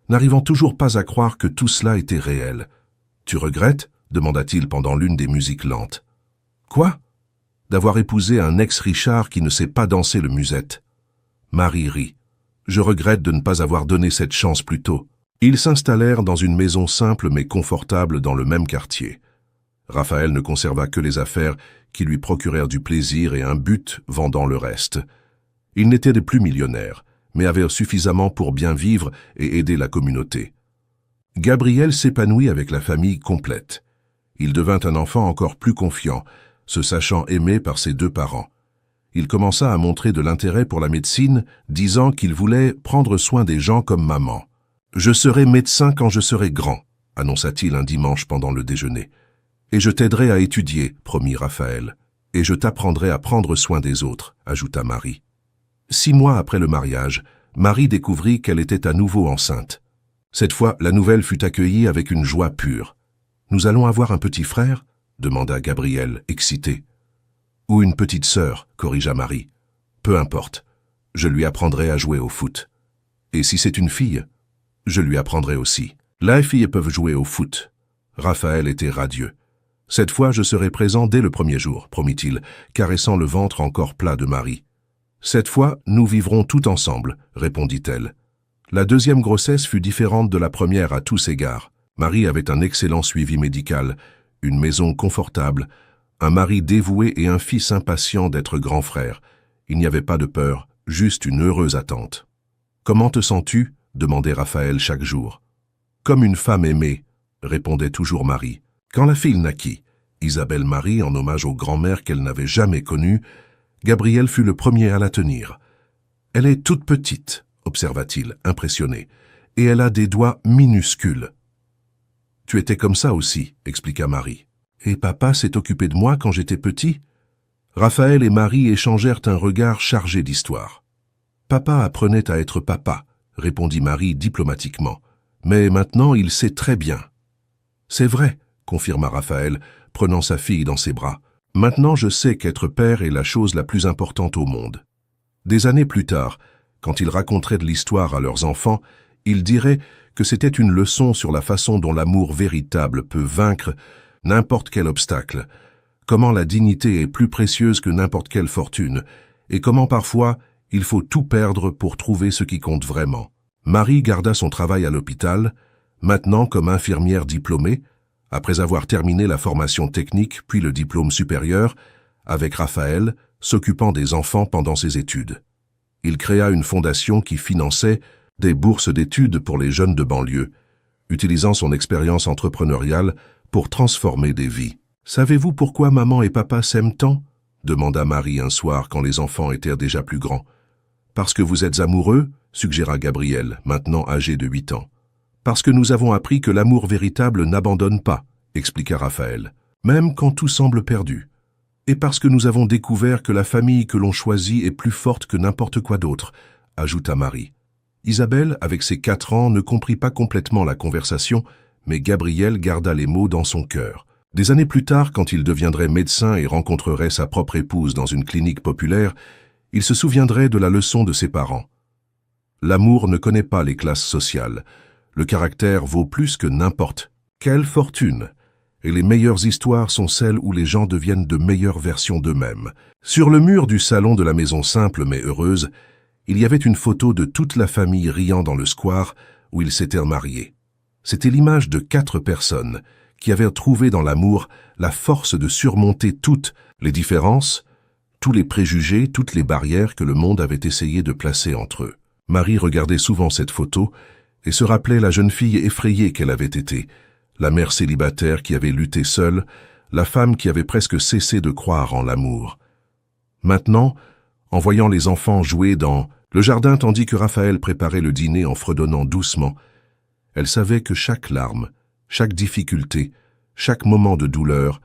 n'arrivant toujours pas à croire que tout cela était réel. « Tu regrettes ?» demanda-t-il pendant l'une des musiques lentes. « Quoi ?» « D'avoir épousé un ex-Richard qui ne sait pas danser le musette. » Marie rit. « Je regrette de ne pas avoir donné cette chance plus tôt. » Ils s'installèrent dans une maison simple mais confortable dans le même quartier. Raphaël ne conserva que les affaires qui lui procurèrent du plaisir et un but vendant le reste. Il n'était plus millionnaire, mais avait suffisamment pour bien vivre et aider la communauté. Gabriel s'épanouit avec la famille complète. Il devint un enfant encore plus confiant, se sachant aimé par ses 2 parents. Il commença à montrer de l'intérêt pour la médecine, disant qu'il voulait prendre soin des gens comme maman. « Je serai médecin quand je serai grand », annonça-t-il un dimanche pendant le déjeuner. « Et je t'aiderai à étudier, promit Raphaël. « Et je t'apprendrai à prendre soin des autres », ajouta Marie. 6 mois après le mariage, Marie découvrit qu'elle était à nouveau enceinte. Cette fois, la nouvelle fut accueillie avec une joie pure. « Nous allons avoir un petit frère ?» demanda Gabriel, excité. « Ou une petite sœur, corrigea Marie. « Peu importe, je lui apprendrai à jouer au foot. Et si c'est une fille, je lui apprendrai aussi. Les filles peuvent jouer au foot. » Raphaël était radieux. « Cette fois, je serai présent dès le premier jour, promit-il, caressant le ventre encore plat de Marie. Cette fois, nous vivrons tout ensemble, répondit-elle. La deuxième grossesse fut différente de la première à tous égards. Marie avait un excellent suivi médical, une maison confortable, un mari dévoué et un fils impatient d'être grand frère. Il n'y avait pas de peur, juste une heureuse attente. « Comment te sens-tu » demandait Raphaël chaque jour. « Comme une femme aimée » répondait toujours Marie. Quand la fille naquit, Isabelle Marie, en hommage aux grands-mères qu'elle n'avait jamais connues, Gabriel fut le premier à la tenir. « Elle est toute petite » observa-t-il, impressionné, « et elle a des doigts minuscules. »« Tu étais comme ça aussi » expliqua Marie. « Et papa s'est occupé de moi quand j'étais petit ?» Raphaël et Marie échangèrent un regard chargé d'histoire. « Papa apprenait à être papa » répondit Marie diplomatiquement. « Mais maintenant, il sait très bien. »« C'est vrai » confirma Raphaël, prenant sa fille dans ses bras. « Maintenant, je sais qu'être père est la chose la plus importante au monde. » Des années plus tard, quand ils raconteraient de l'histoire à leurs enfants, ils diraient que c'était une leçon sur la façon dont l'amour véritable peut vaincre n'importe quel obstacle, comment la dignité est plus précieuse que n'importe quelle fortune, et comment parfois il faut tout perdre pour trouver ce qui compte vraiment. Marie garda son travail à l'hôpital, maintenant comme infirmière diplômée, après avoir terminé la formation technique puis le diplôme supérieur, avec Raphaël, s'occupant des enfants pendant ses études. Il créa une fondation qui finançait des bourses d'études pour les jeunes de banlieue, utilisant son expérience entrepreneuriale pour transformer des vies. « Savez-vous pourquoi maman et papa s'aiment tant ?» demanda Marie un soir quand les enfants étaient déjà plus grands. « Parce que vous êtes amoureux ?» suggéra Gabriel, maintenant âgé de 8 ans. « Parce que nous avons appris que l'amour véritable n'abandonne pas », expliqua Raphaël, « même quand tout semble perdu. Et parce que nous avons découvert que la famille que l'on choisit est plus forte que n'importe quoi d'autre, » ajouta Marie. Isabelle, avec ses 4 ans, ne comprit pas complètement la conversation, mais Gabriel garda les mots dans son cœur. Des années plus tard, quand il deviendrait médecin et rencontrerait sa propre épouse dans une clinique populaire, il se souviendrait de la leçon de ses parents. L'amour ne connaît pas les classes sociales. Le caractère vaut plus que n'importe quelle fortune. Et les meilleures histoires sont celles où les gens deviennent de meilleures versions d'eux-mêmes. Sur le mur du salon de la maison simple mais heureuse, il y avait une photo de toute la famille riant dans le square où ils s'étaient mariés. C'était l'image de 4 personnes qui avaient trouvé dans l'amour la force de surmonter toutes les différences, tous les préjugés, toutes les barrières que le monde avait essayé de placer entre eux. Marie regardait souvent cette photo et se rappelait la jeune fille effrayée qu'elle avait été, la mère célibataire qui avait lutté seule, la femme qui avait presque cessé de croire en l'amour. Maintenant, en voyant les enfants jouer dans le jardin tandis que Raphaël préparait le dîner en fredonnant doucement, elle savait que chaque larme, chaque difficulté, chaque moment de douleur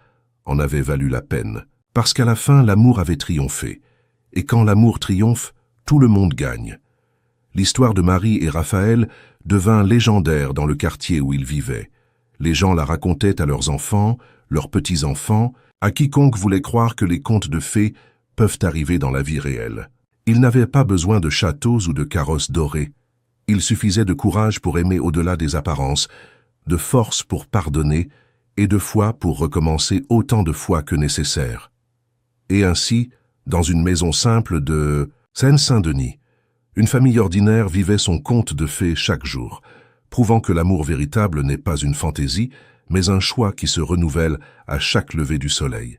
en avait valu la peine. Parce qu'à la fin, l'amour avait triomphé. Et quand l'amour triomphe, tout le monde gagne. L'histoire de Marie et Raphaël devint légendaire dans le quartier où ils vivaient. Les gens la racontaient à leurs enfants, leurs petits-enfants, à quiconque voulait croire que les contes de fées peuvent arriver dans la vie réelle. Ils n'avaient pas besoin de châteaux ou de carrosses dorés. Il suffisait de courage pour aimer au-delà des apparences, de force pour pardonner et de foi pour recommencer autant de fois que nécessaire. Et ainsi, dans une maison simple de Seine-Saint-Denis, une famille ordinaire vivait son conte de fées chaque jour, prouvant que l'amour véritable n'est pas une fantaisie, mais un choix qui se renouvelle à chaque lever du soleil.